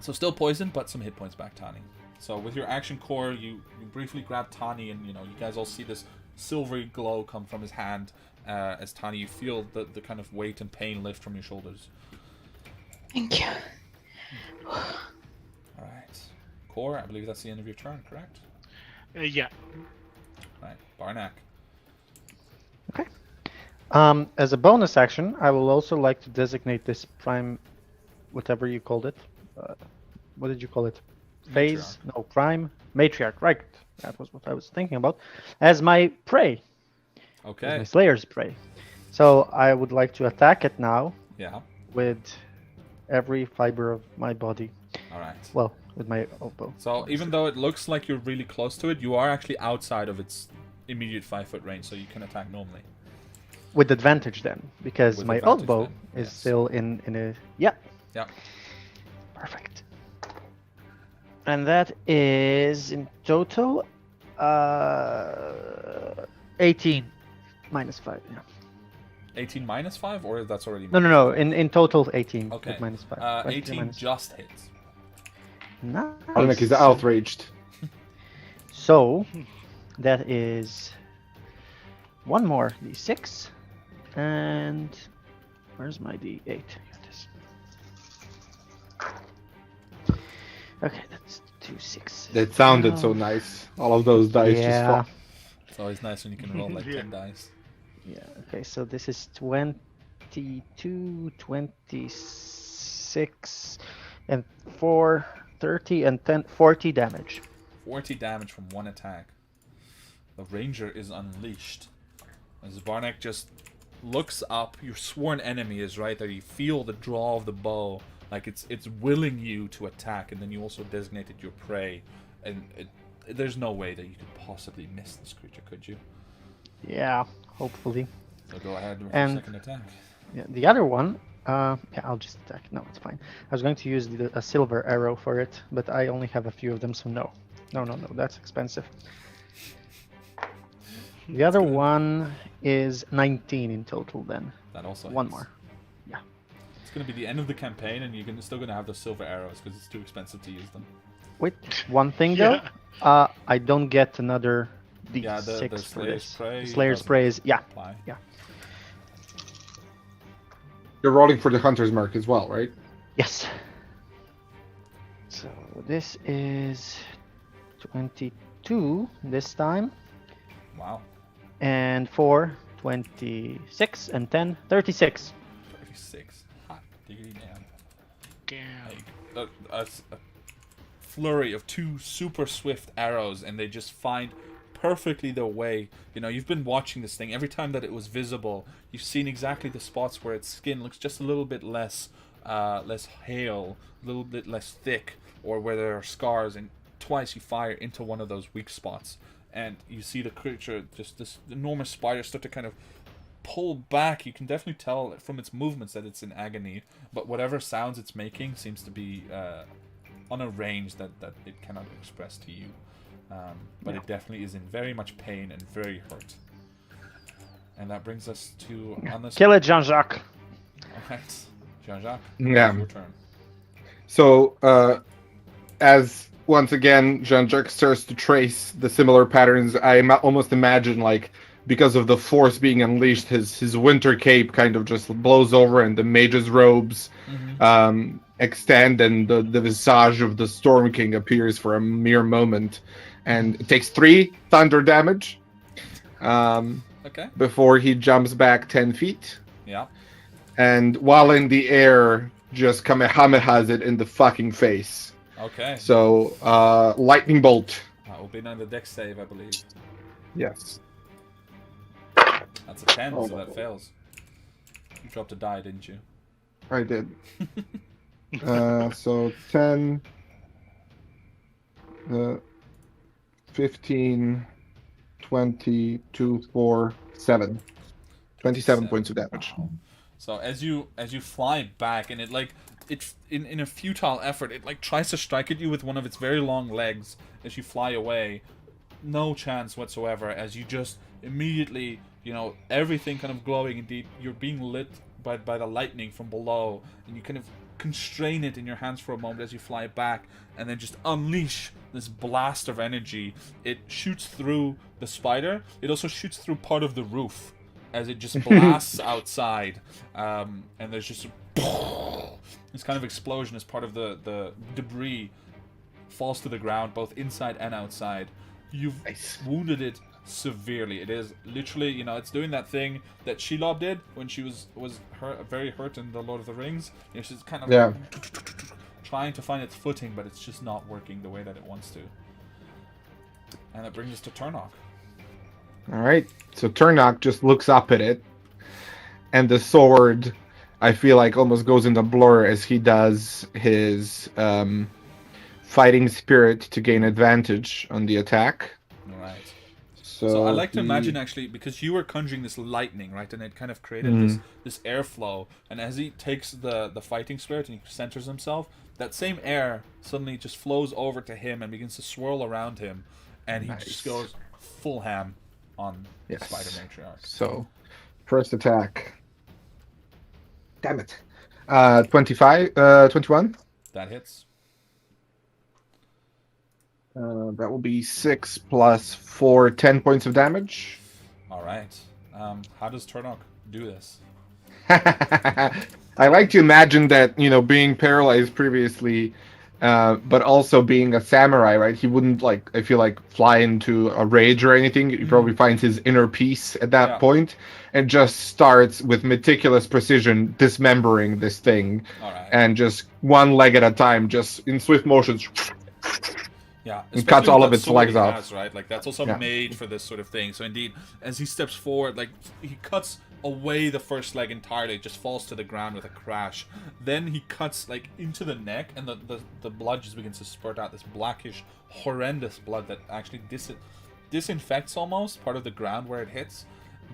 So still poison, but some hit points back, Tani. So with your action core, you briefly grab Tani, and you guys all see this silvery glow come from his hand as Tani, you feel the kind of weight and pain lift from your shoulders. Thank you. All right, Core, I believe that's the end of your turn, correct? Yeah. All right, Barnack. Okay. As a bonus action, I will also like to designate this prime, whatever you called it. What did you call it? Phase? No, prime. Matriarch, right. That was what I was thinking about. As my prey. As Okay. my slayer's prey. So I would like to attack it now Yeah. with every fiber of my body. All right. Well, with my elbow. So even though it looks like you're really close to it, you are actually outside of its immediate 5-foot range, so you can attack normally. With advantage then, because With my advantage elbow then, is yes. still in a... Yeah. Yeah. Perfect. And that is in total 18 minus 5. Yeah. 18 minus 5, or that's already... No. In total 18 Okay. with minus 5. 18 minus- just hits. Barnack is Nice. outraged. So that is one more d6, and where's my d8? Here it is. Okay, that's 2 6. That sounded so nice. All of those dice just Yeah. fall. It's always nice when you can roll like Yeah. 10 dice. Yeah. Okay, so this is 22, 26, and 4, 30, and 10, 40 damage. 40 damage from one attack. The ranger is unleashed. As Barnack just looks up. Your sworn enemy is right there. You feel the draw of the bow, like it's willing you to attack, and then you also designated your prey, and there's no way that you could possibly miss this creature, could you? Yeah, hopefully. So go ahead with And- your second attack. Yeah, the other one, yeah, I'll just attack. No, it's fine. I was going to use a silver arrow for it, but I only have a few of them, so no. No, that's expensive. The other one is 19 in total then. That also One hits. more. Yeah. It's going to be the end of the campaign, and you're still going to have those silver arrows because it's too expensive to use them. Wait, one thing though. Yeah. I don't get another D6 Yeah, the for Slayer's this. Prey Slayer's doesn't Prey is, yeah. apply. You're rolling for the hunter's mark as well, right? Yes. So this is 22 this time. Wow. And 4, 26, and 10, 36. 36. Hot diggity damn. Damn. A flurry of 2 super swift arrows, and they just find perfectly their way. You know, you've been watching this thing. Every time that it was visible, you've seen exactly the spots where its skin looks just a little bit less hale, a little bit less thick, or where there are scars, and twice you fire into one of those weak spots, and you see the creature, just this enormous spider, start to kind of pull back. You can definitely tell from its movements that it's in agony, but whatever sounds it's making seems to be on a range that it cannot express to you. But it definitely is in very much pain and very hurt. And that brings us to on this. Kill it, Jean-Jacques. Alright. Jean-Jacques, Yeah. it's your turn. So, as once again Jean-Jacques starts to trace the similar patterns, I almost imagine, like, because of the force being unleashed, his winter cape kind of just blows over, and the mage's robes extend, and the visage of the Storm King appears for a mere moment, and it takes 3 thunder damage Okay. before he jumps back 10 feet, Yeah. and while in the air, just Kamehamehas it in the fucking face. Okay. So, lightning bolt. That will be another dex save, I believe. Yes. That's a 10, so that fails. You dropped a die, didn't you? I did. So 10, 15, 20, 2, 4, 7. 27 points of damage. Wow. So as you fly back, and it in a futile effort, it like tries to strike at you with one of its very long legs as you fly away. No chance whatsoever, as you just immediately, you know, everything kind of glowing. Indeed, you're being lit by the lightning from below, and you kind of constrain it in your hands for a moment as you fly back, and then just unleash this blast of energy. It shoots through the spider. It also shoots through part of the roof as it just blasts outside, and there's just this kind of explosion as part of the debris falls to the ground, both inside and outside. You've wounded it severely. It is literally, you know, it's doing that thing that Shelob did when she was very hurt in the Lord of the Rings. You know, she's kind of trying to find its footing, but it's just not working the way that it wants to. And that brings us to Turnok. Alright, so Turnok just looks up at it, and the sword, I feel like, almost goes into blur as he does his fighting spirit to gain advantage on the attack. Alright. So So I like to imagine, actually, because you were conjuring this lightning, right, and it kind of created this airflow, and as he takes the fighting spirit and he centers himself, that same air suddenly just flows over to him and begins to swirl around him, and he just goes full ham on the spider matriarch. So, first attack. Damn it. 21? That hits. That will be 6 plus 4, 10 points of damage. Alright. How does Turnok do this? I like to imagine that, you know, being paralyzed previously, but also being a samurai, right? He wouldn't, like, I feel like, fly into a rage or anything. He probably finds his inner peace at that point and just starts with meticulous precision dismembering this thing. Alright. And just one leg at a time, just in swift motions. Yeah, and cuts all of its legs off. Right, like that's also made for this sort of thing. So indeed, as he steps forward, like he cuts away the first leg entirely. It just falls to the ground with a crash. Then he cuts like into the neck, and the blood just begins to spurt out, this blackish, horrendous blood that actually disinfects almost part of the ground where it hits.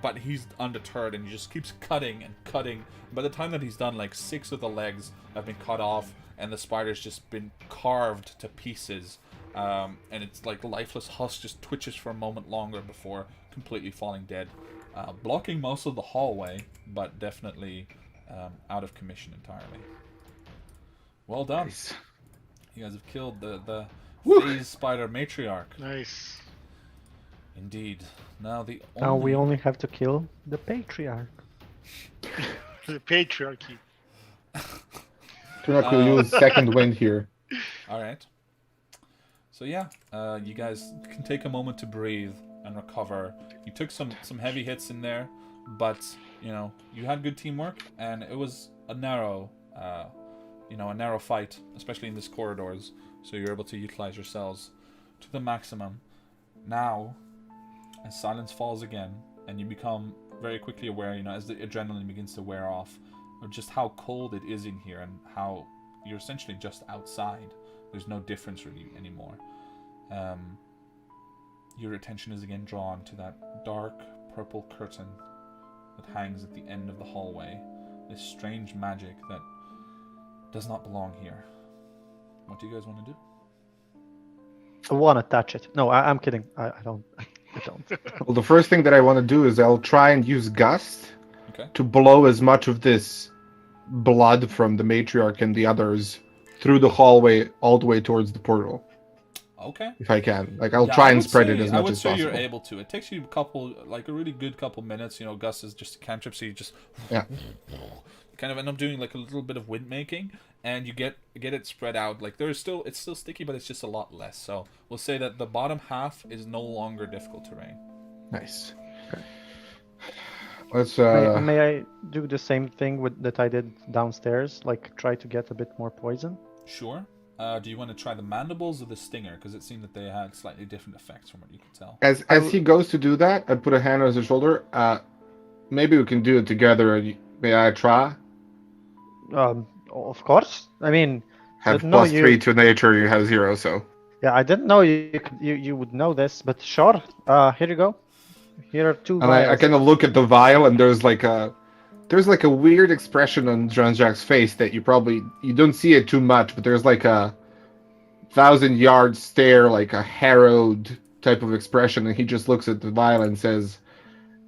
But he's undeterred, and he just keeps cutting and cutting. By the time that he's done, like 6 of the legs have been cut off, and the spider's just been carved to pieces. And it's like the lifeless husk just twitches for a moment longer before completely falling dead. Blocking most of the hallway, but definitely out of commission entirely. Well done. Nice. You guys have killed the phase spider matriarch. Nice. Indeed. Now the Now we only have to kill the patriarch. The patriarchy. Turn out to use second wind here. Alright. So yeah, you guys can take a moment to breathe and recover. You took some heavy hits in there, but you know, you had good teamwork, and it was a narrow fight, especially in these corridors, so you're able to utilize yourselves to the maximum. Now, as silence falls again, and you become very quickly aware, you know, as the adrenaline begins to wear off, of just how cold it is in here, and how you're essentially just outside. There's no difference really anymore. Your attention is again drawn to that dark purple curtain that hangs at the end of the hallway. This strange magic that does not belong here. What do you guys want to do? I want to touch it. No, I'm kidding. I don't. I don't. Well, the first thing that I want to do is I'll try and use Gust to blow as much of this blood from the matriarch and the others through the hallway all the way towards the portal. Okay. If I can. Like, I'll try and spread it as much as possible. I would say you're able to. It takes you a really good couple minutes. You know, Gus is just a cantrip, so you just... Yeah. You kind of end up doing like a little bit of wind making, and you get it spread out. Like, it's still sticky, but it's just a lot less. So we'll say that the bottom half is no longer difficult terrain. Nice. Okay. Let's... May I do the same thing that I did downstairs? Like, try to get a bit more poison? Sure. Do you want to try the mandibles or the stinger? Because it seemed that they had slightly different effects from what you could tell. As he goes to do that, I put a hand on his shoulder. Maybe we can do it together. May I try? Of course. I mean, have +3 to nature. You have 0, so. Yeah, I didn't know you would know this, but sure. Here you go. Here are 2 and vials. I kind of look at the vial, and there's like a weird expression on Jean-Jacques' face that you don't see it too much, but there's like a 1,000-yard stare, like a harrowed type of expression, and he just looks at the vial and says,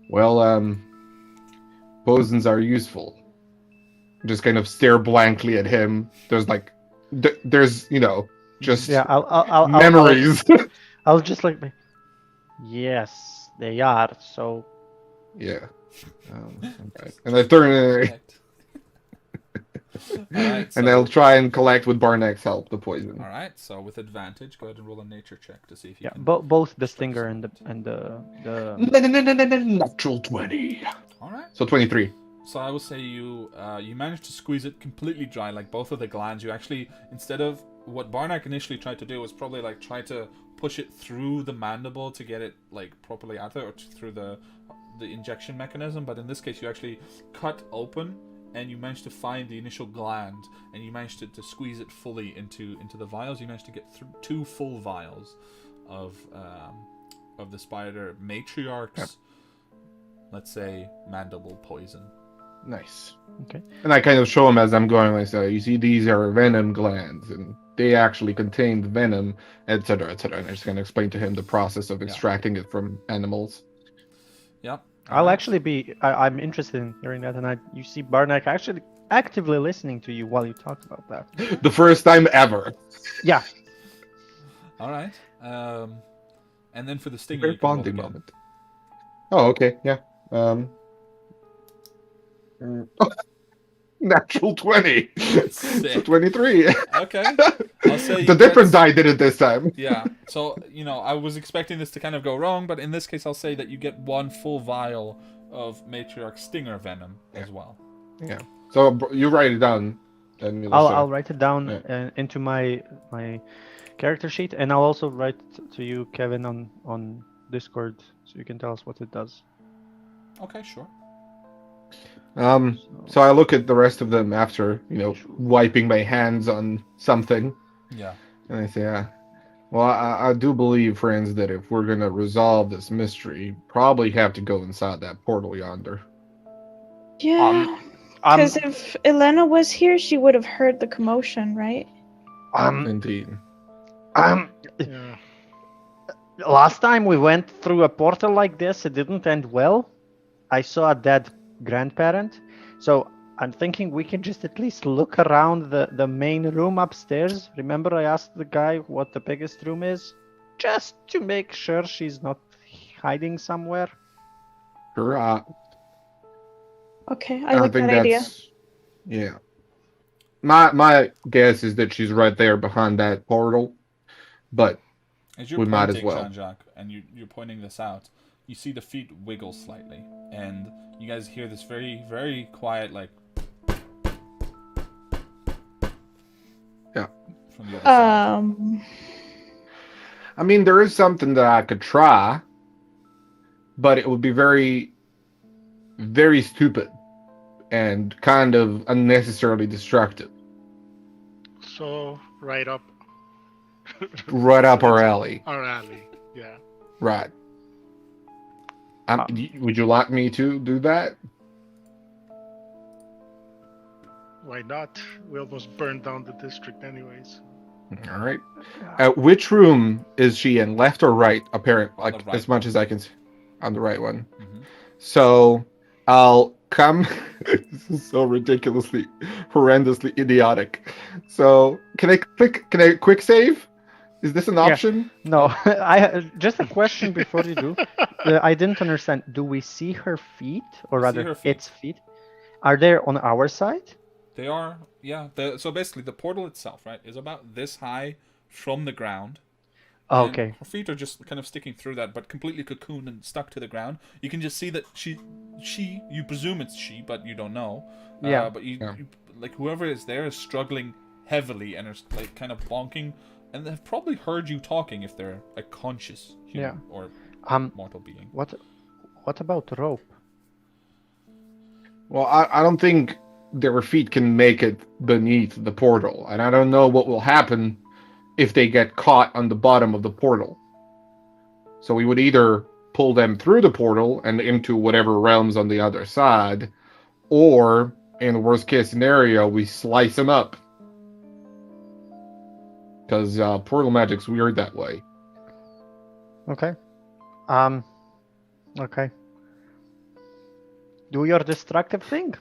"Well, poisons are useful." Just kind of stare blankly at him. There's like, just I'll memories. I'll just like, yes, they are. So, yeah. Right. And I turn Alright, and I'll try and collect with Barnek's help the poison. Alright, so with advantage, go ahead and roll a nature check to see if you can... both the stinger and the Natural 20. Alright. So 23. So I will say you managed to squeeze it completely dry, like both of the glands. You actually, instead of what Barnack initially tried to do, was probably like try to push it through the mandible to get it like properly out there, or through the injection mechanism. But in this case, you actually cut open, and you managed to find the initial gland, and you managed to squeeze it fully into the vials. You managed to get through 2 full vials of the spider matriarch's, let's say, mandible poison. Nice. Okay. And I kind of show him as I'm going, like, so you see, these are venom glands, and they actually contain venom, etc., etc. And I just kind of explain to him the process of extracting it from animals. Yep. I'll actually be. I'm interested in hearing that, and you see Barnack actually actively listening to you while you talk about that. The first time ever. Yeah. All right. And then for the stinger, Very bonding moment. Oh, okay. Yeah. Natural 20. So 23. Okay. I'll say the different die did it this time. Yeah. So, I was expecting this to kind of go wrong, but in this case, I'll say that you get 1 full vial of matriarch stinger venom as well. Yeah. So you write it down. I'll write it down into my character sheet, and I'll also write to you, Kevin, on Discord, so you can tell us what it does. Okay, sure. So I look at the rest of them after, wiping my hands on something, Yeah. and I say, well, I do believe, friends, that if we're gonna resolve this mystery, probably have to go inside that portal yonder. Yeah. Because if Elena was here, she would have heard the commotion, right? Indeed. Yeah. Last time we went through a portal like this, it didn't end well. I saw a dead grandparent, so I'm thinking we can just at least look around the main room upstairs. Remember I asked the guy what the biggest room is? Just to make sure she's not hiding somewhere. Sure. Okay, I like think that idea. Yeah. My guess is that she's right there behind that portal, but As you're we might pointing, as well. Jean-Jacques, and you're pointing this out, you see the feet wiggle slightly, and you guys hear this very, very quiet, like... Yeah. From the other side. I mean, there is something that I could try, but it would be very, very stupid and kind of unnecessarily destructive. So, right up. Right up our alley. Our alley, yeah. Right. Would you like me to do that? Why not? We almost burned down the district anyways. All right. Which room is she in? Left or right? Apparently, like right as much as I can see. On the right one. Mm-hmm. So I'll come. This is so ridiculously, horrendously idiotic. So can I quick save? Is this an option? No, I just a question before you do. I didn't understand. Do we see her feet, or rather, its feet? Are they on our side? They are, yeah. So basically, the portal itself, right, is about this high from the ground. Oh, okay. Her feet are just kind of sticking through that, but completely cocooned and stuck to the ground. You can just see that you presume it's she, but you don't know. Yeah. But you like whoever is there is struggling heavily and is like kind of bonking, and they've probably heard you talking if they're a conscious human or mortal being. What about rope? Well, I don't think their feet can make it beneath the portal, and I don't know what will happen if they get caught on the bottom of the portal. So we would either pull them through the portal and into whatever realms on the other side, or in the worst case scenario, we slice them up. Because portal magic's weird that way. Okay. Okay. Do your destructive thing.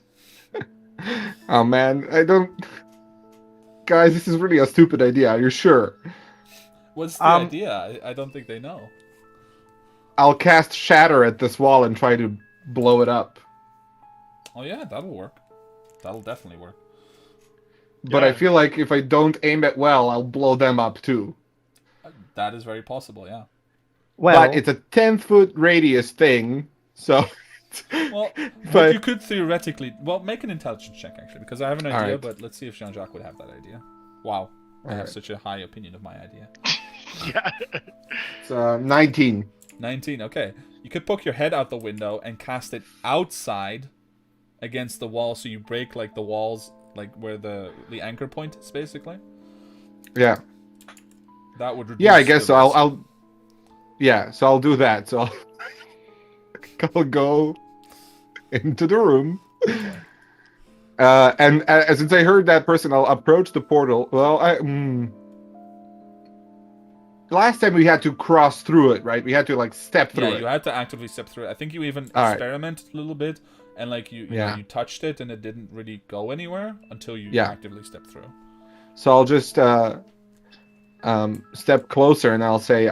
Oh man, I don't... Guys, this is really a stupid idea, are you sure? What's the idea? I don't think they know. I'll cast Shatter at this wall and try to blow it up. Oh yeah, that'll work. That'll definitely work. But I feel like if I don't aim it well, I'll blow them up too. That is very possible, yeah. Well, but it's a 10-foot radius thing, so... Well, but you could theoretically... Well, make an intelligence check, actually, because I have an idea, but let's see if Jean-Jacques would have that idea. Wow. I have such a high opinion of my idea. Yeah. It's 19. 19, okay. You could poke your head out the window and cast it outside against the wall, so you break, like, the walls, like, where the anchor point is, basically. Yeah. That would reduce... Yeah, I guess so. I'll... Yeah, so I'll do that. So I'll go into the room. And since I heard that person, I'll approach the portal. Well, last time we had to cross through it, right? We had to, like, step through it. Yeah, you had to actively step through it. I think you even experimented a little bit, and, like, you touched it, and it didn't really go anywhere until you actively stepped through. So I'll just step closer, and I'll say,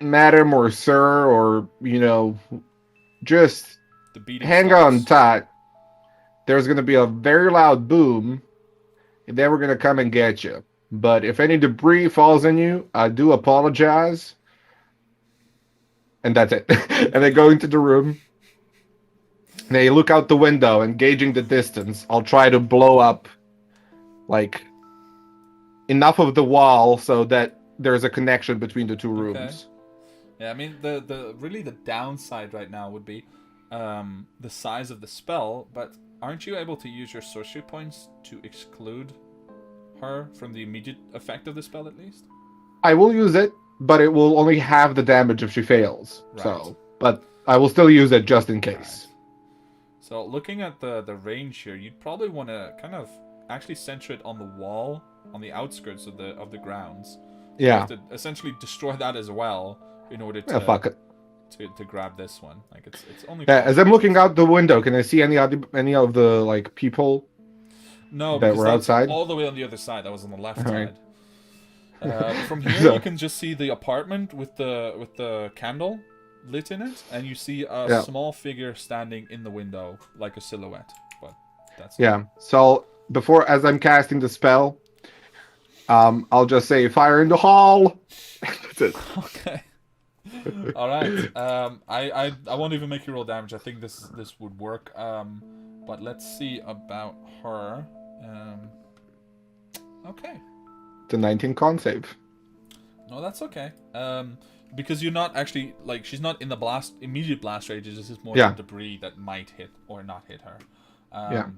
Madam or sir, or, just hang on tight. There's going to be a very loud boom, and then we're going to come and get you. But if any debris falls on you, I do apologize. And that's it. And they go into the room. They look out the window, and gauging the distance, I'll try to blow up, like, enough of the wall so that there's a connection between the two rooms. Yeah, I mean, the downside right now would be, the size of the spell, but aren't you able to use your sorcery points to exclude her from the immediate effect of the spell at least? I will use it, but it will only have the damage if she fails. Right. So, but I will still use it just in case. Right. So looking at the range here, you'd probably want to kind of actually center it on the wall, on the outskirts of the grounds. Yeah. You have to essentially destroy that as well in order to Fuck it. to grab this one. Like it's only. Yeah, as I'm looking out the window, can I see any of the like people? No, that because were that's outside? all the way on the other side. That was on the left Alright. side. From here, So- you can just see the apartment with the candle lit in it, and you see a Yeah. small figure standing in the window like a silhouette. But that's Yeah. So as I'm casting the spell, I'll just say fire in the hall. That's it. Okay. All right. I won't even make you roll damage. I think this would work. But let's see about her. Okay. It's a 19 con save. No, that's okay. Because you're not actually she's not in the immediate blast range. This is more Yeah. the debris that might hit or not hit her. Yeah.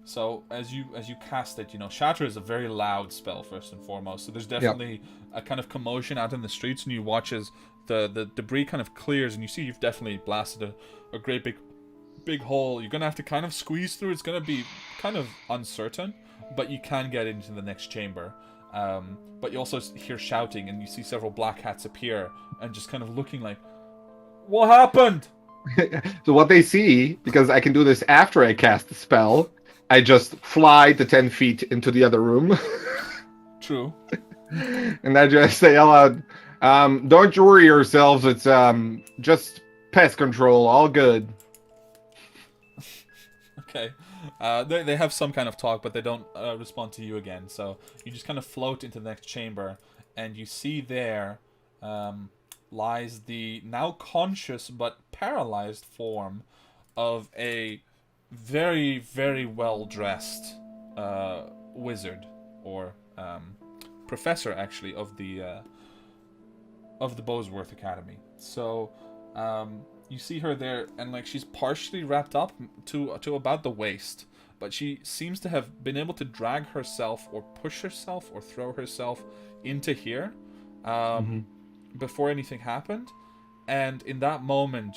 So as you cast it, Shatter is a very loud spell first and foremost. So there's definitely a kind of commotion out in the streets, and you watch as the debris kind of clears, and you see you've definitely blasted a great big hole. You're gonna have to kind of squeeze through. It's gonna be kind of uncertain, but you can get into the next chamber. But you also hear shouting, and you see several black hats appear and just kind of looking like, "What happened?" So what they see, because I can do this after I cast the spell, I just fly to 10 feet into the other room. True. And I just say out loud, don't you worry yourselves, it's just pest control, all good. Okay. They have some kind of talk, but they don't respond to you again. So you just kind of float into the next chamber, and you see there lies the now conscious but paralyzed form of a very, very well-dressed wizard, or professor, actually, of the Bosworth Academy. So you see her there, and she's partially wrapped up to about the waist, but she seems to have been able to drag herself or push herself or throw herself into here before anything happened. And in that moment,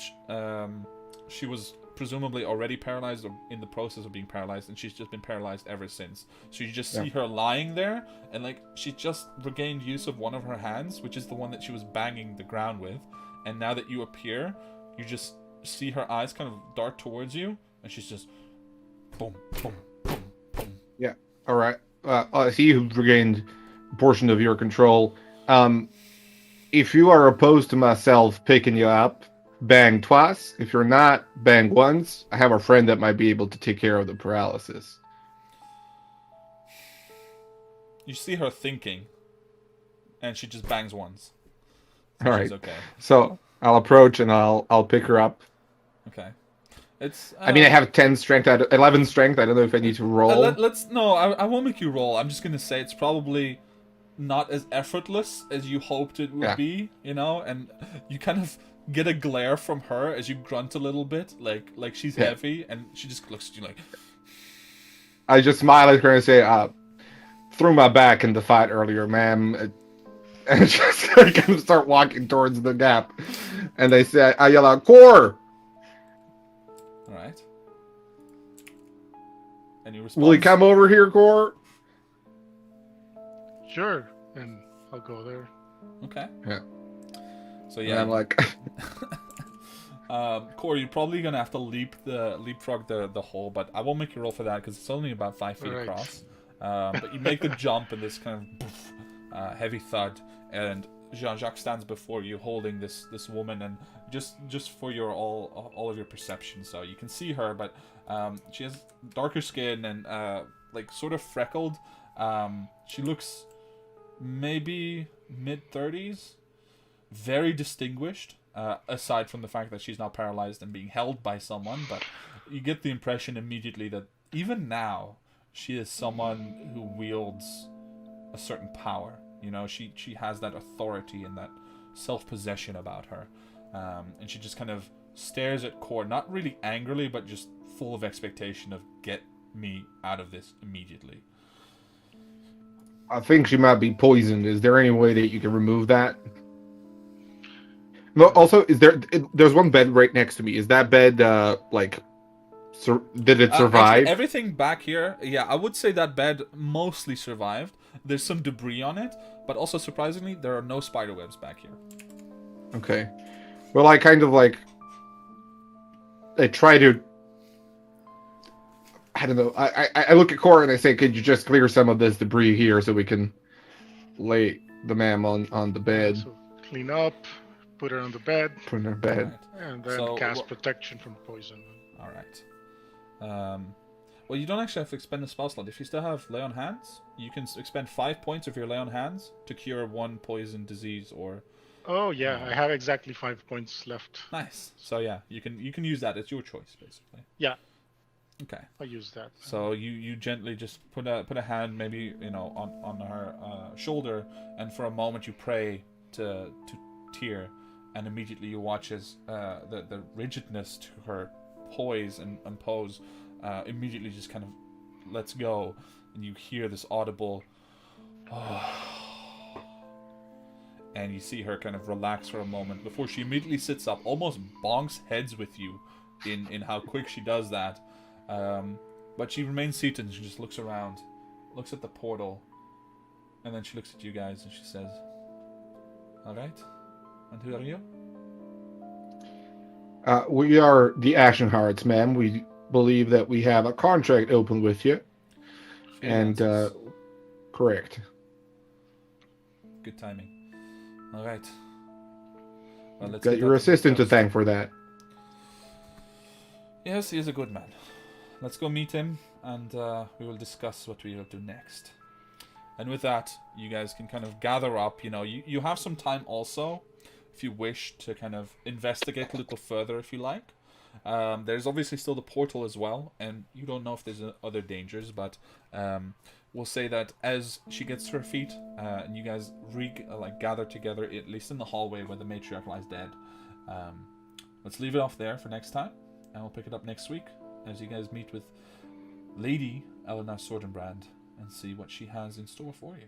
she was presumably already paralyzed or in the process of being paralyzed, and she's just been paralyzed ever since. So you just see her lying there, and she just regained use of one of her hands, which is the one that she was banging the ground with. And now that you appear, you just see her eyes kind of dart towards you, and she's just boom, boom, boom, boom. Yeah. All right. I see you've regained a portion of your control. If you are opposed to myself picking you up, bang twice. If you're not, bang once. I have a friend that might be able to take care of the paralysis. You see her thinking, and she just bangs once. So All right. she's okay. So I'll approach and I'll pick her up. Okay. It's. I mean, I have 10 strength, 11 strength. I don't know if I need to roll. I won't make you roll. I'm just gonna say it's probably not as effortless as you hoped it would be, and you kind of get a glare from her as you grunt a little bit, like she's heavy, and she just looks at you like. I just smile at her and say, threw my back in the fight earlier, ma'am. And just kind of start walking towards the gap. And I yell out, Core! Alright. And you respond. Will you come over here, Core? Sure, and I'll go there. Okay. Yeah. So And I'm like, Corey, you're probably gonna have to leapfrog the hole, but I won't make you roll for that because it's only about 5 feet across. But you make the jump, and this kind of heavy thud, and Jean-Jacques stands before you holding this woman, and just for your all of your perception, so you can see her, but she has darker skin and sort of freckled. She looks maybe mid-30s, very distinguished, aside from the fact that she's not paralyzed and being held by someone, but you get the impression immediately that even now she is someone who wields a certain power. She has that authority and that self-possession about her, and she just kind of stares at Core, not really angrily, but just full of expectation of get me out of this immediately. I think she might be poisoned. Is there any way that you can remove that? Well, also, there's one bed right next to me. Is that bed did it survive? Actually, everything back here, yeah, I would say that bed mostly survived. There's some debris on it, but also surprisingly, there are no spider webs back here. Okay. Well, I kind of I try to. I don't know. I look at Cora and I say, could you just clear some of this debris here so we can lay the ma'am on the bed? So clean up, put her on the bed. Put her in her bed. Right. And then cast protection from poison. All right. Well, you don't actually have to expend a spell slot. If you still have lay on hands, you can expend 5 points of your lay on hands to cure 1 poison disease or. Oh yeah, I have exactly 5 points left. Nice. So yeah, you can use that. It's your choice, basically. Yeah. Okay. I use that. So you gently just put a hand maybe on her shoulder, and for a moment you pray to Tyr, and immediately you watch as the rigidness to her poise and pose immediately just kind of lets go, and you hear this audible and you see her kind of relax for a moment before she immediately sits up, almost bonks heads with you in how quick she does that. But she remains seated and she just looks around, looks at the portal, and then she looks at you guys and she says, "Alright, and who are you?" We are the Ashen Hearts, ma'am. We believe that we have a contract open with you. And, correct. Good timing. Alright. Well, let's Got your assistant to thank for that. Yes, he is a good man. Let's go meet him, and we will discuss what we will do next. And with that, you guys can kind of gather up. You have some time also, if you wish to kind of investigate a little further, if you like. There's obviously still the portal as well, and you don't know if there's other dangers, but we'll say that as she gets to her feet, and you guys gather together, at least in the hallway where the matriarch lies dead. Let's leave it off there for next time, and we'll pick it up next week as you guys meet with Lady Elena Sordenbrand and see what she has in store for you.